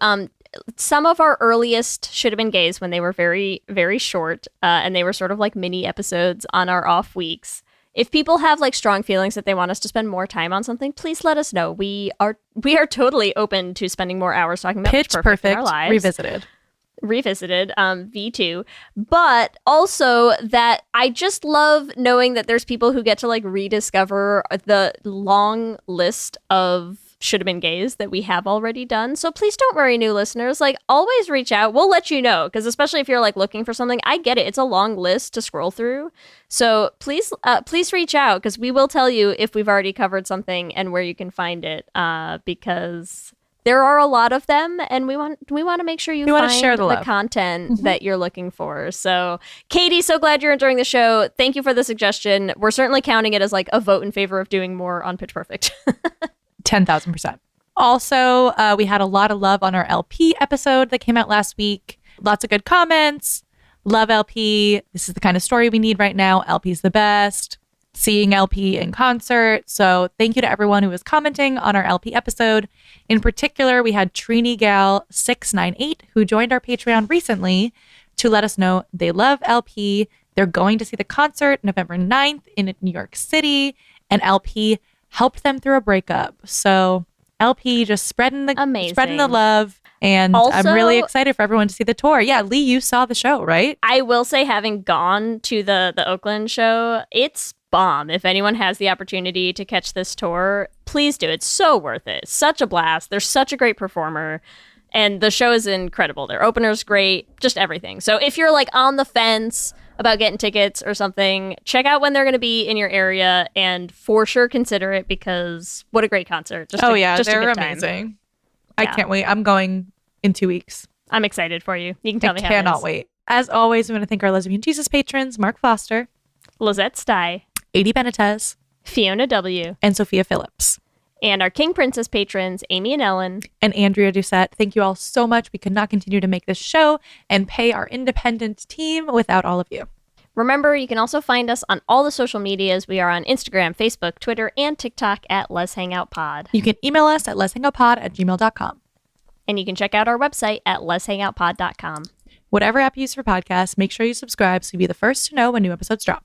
some of our earliest Should Have Been Gays when they were very, very short, and they were sort of like mini episodes on our off weeks. If people have like strong feelings that they want us to spend more time on something, please let us know. We are totally open to spending more hours talking about Pitch Perfect in our lives. Revisited, V2, but also that I just love knowing that there's people who get to like rediscover the long list of Should Have Been Gays that we have already done. So please don't worry, new listeners, like always reach out. We'll let you know, because especially if you're like looking for something, I get it. It's a long list to scroll through. So please reach out, because we will tell you if we've already covered something and where you can find it, because there are a lot of them, and we want to make sure you find share the content that you're looking for. So, Katie, so glad you're enjoying the show. Thank you for the suggestion. We're certainly counting it as like a vote in favor of doing more on Pitch Perfect. 10,000%. Also, we had a lot of love on our LP episode that came out last week. Lots of good comments. Love LP. This is the kind of story we need right now. LP's the best. Seeing LP in concert. So thank you to everyone who was commenting on our LP episode. In particular, we had Trini Gal 698 who joined our Patreon recently to let us know they love LP. They're going to see the concert November 9th in New York City, and LP helped them through a breakup. So LP just spreading the love. And also, I'm really excited for everyone to see the tour. Yeah, Leigh, you saw the show, right? I will say, having gone to the Oakland show, it's bomb. If anyone has the opportunity to catch this tour, please do. It's so worth it. Such a blast. They're such a great performer. And the show is incredible. Their opener's great. Just everything. So if you're like on the fence about getting tickets or something, check out when they're going to be in your area, and for sure consider it, because what a great concert. Just they're amazing. I can't wait. I'm going in 2 weeks. I'm excited for you. You can tell me how it is. I cannot wait. As always, we want to thank our Lesbian Jesus patrons, Mark Foster, Lizette Stye, Adi Benitez, Fiona W., and Sophia Phillips. And our King Princess patrons, Amy and Ellen. And Andrea Doucette. Thank you all so much. We could not continue to make this show and pay our independent team without all of you. Remember, you can also find us on all the social medias. We are on Instagram, Facebook, Twitter, and TikTok at Let's Hang Out Pod. You can email us at letshangoutpod@gmail.com. And you can check out our website at letshangoutpod.com. Whatever app you use for podcasts, make sure you subscribe so you'll be the first to know when new episodes drop.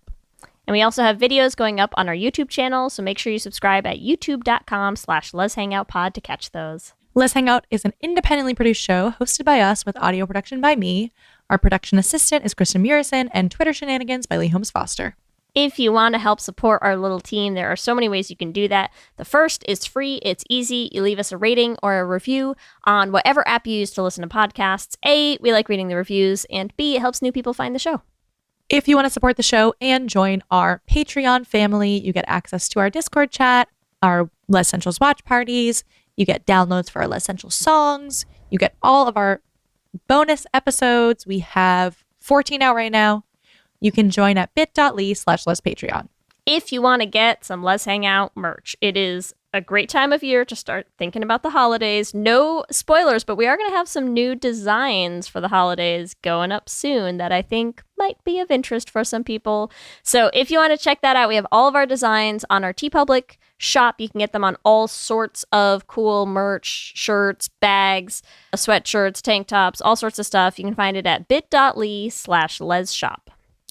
And we also have videos going up on our YouTube channel, so make sure you subscribe at youtube.com/letshangoutpod to catch those. Let's Hang Out is an independently produced show hosted by us with audio production by me. Our production assistant is Kristen Murison, and Twitter shenanigans by Leigh Holmes Foster. If you want to help support our little team, there are so many ways you can do that. The first is free. It's easy. You leave us a rating or a review on whatever app you use to listen to podcasts. A, we like reading the reviews, and B, it helps new people find the show. If you want to support the show and join our Patreon family, you get access to our Discord chat, our Les Essentials watch parties, you get downloads for our Les Essentials songs, you get all of our bonus episodes. We have 14 out right now. You can join at bit.ly/lespatreon. If you want to get some Let's Hang Out merch, it is a great time of year to start thinking about the holidays. No spoilers, but we are going to have some new designs for the holidays going up soon that I think might be of interest for some people. So if you want to check that out, we have all of our designs on our TeePublic shop. You can get them on all sorts of cool merch, shirts, bags, sweatshirts, tank tops, all sorts of stuff. You can find it at bit.ly/lesshop.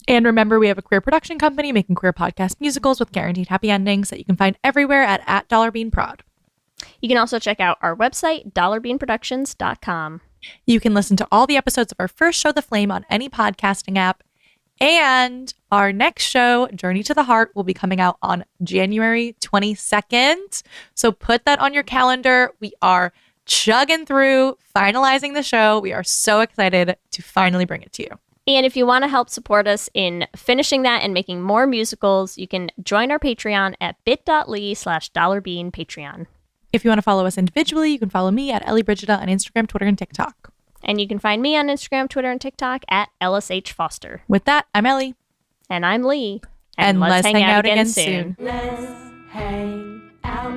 And remember, we have a queer production company making queer podcast musicals with guaranteed happy endings that you can find everywhere at $dollarbeanprod. You can also check out our website, dollarbeanproductions.com. You can listen to all the episodes of our first show, The Flame, on any podcasting app. And our next show, Journey to the Heart, will be coming out on January 22nd. So put that on your calendar. We are chugging through, finalizing the show. We are so excited to finally bring it to you. And if you want to help support us in finishing that and making more musicals, you can join our Patreon at bit.ly/$bean Patreon. If you want to follow us individually, you can follow me at Ellie Brigida on Instagram, Twitter, and TikTok. And you can find me on Instagram, Twitter, and TikTok at LSH Foster. With that, I'm Ellie. And I'm Leigh. And let's hang out again soon. Let's hang out.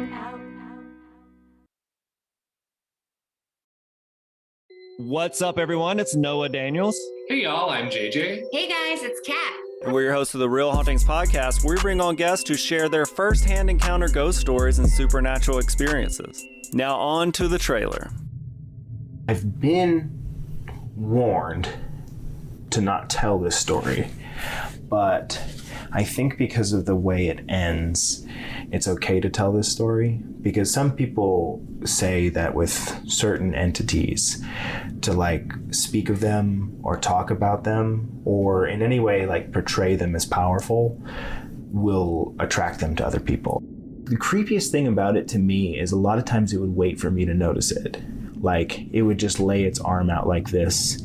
What's up, everyone? It's Noah Daniels. Hey, y'all, I'm JJ. Hey, guys, it's Kat. And we're your hosts of the Real Hauntings podcast, where we bring on guests who share their first-hand encounter ghost stories and supernatural experiences. Now on to the trailer. I've been warned to not tell this story, but I think because of the way it ends, it's okay to tell this story, because some people say that with certain entities, to like speak of them or talk about them or in any way like portray them as powerful will attract them to other people. The creepiest thing about it to me is a lot of times it would wait for me to notice it. Like it would just lay its arm out like this,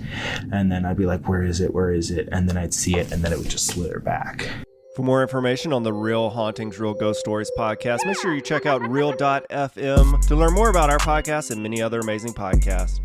and then I'd be like, where is it? Where is it? And then I'd see it, and then it would just slither back. For more information on the Real Hauntings, Real Ghost Stories podcast, make sure you check out real.fm to learn more about our podcast and many other amazing podcasts.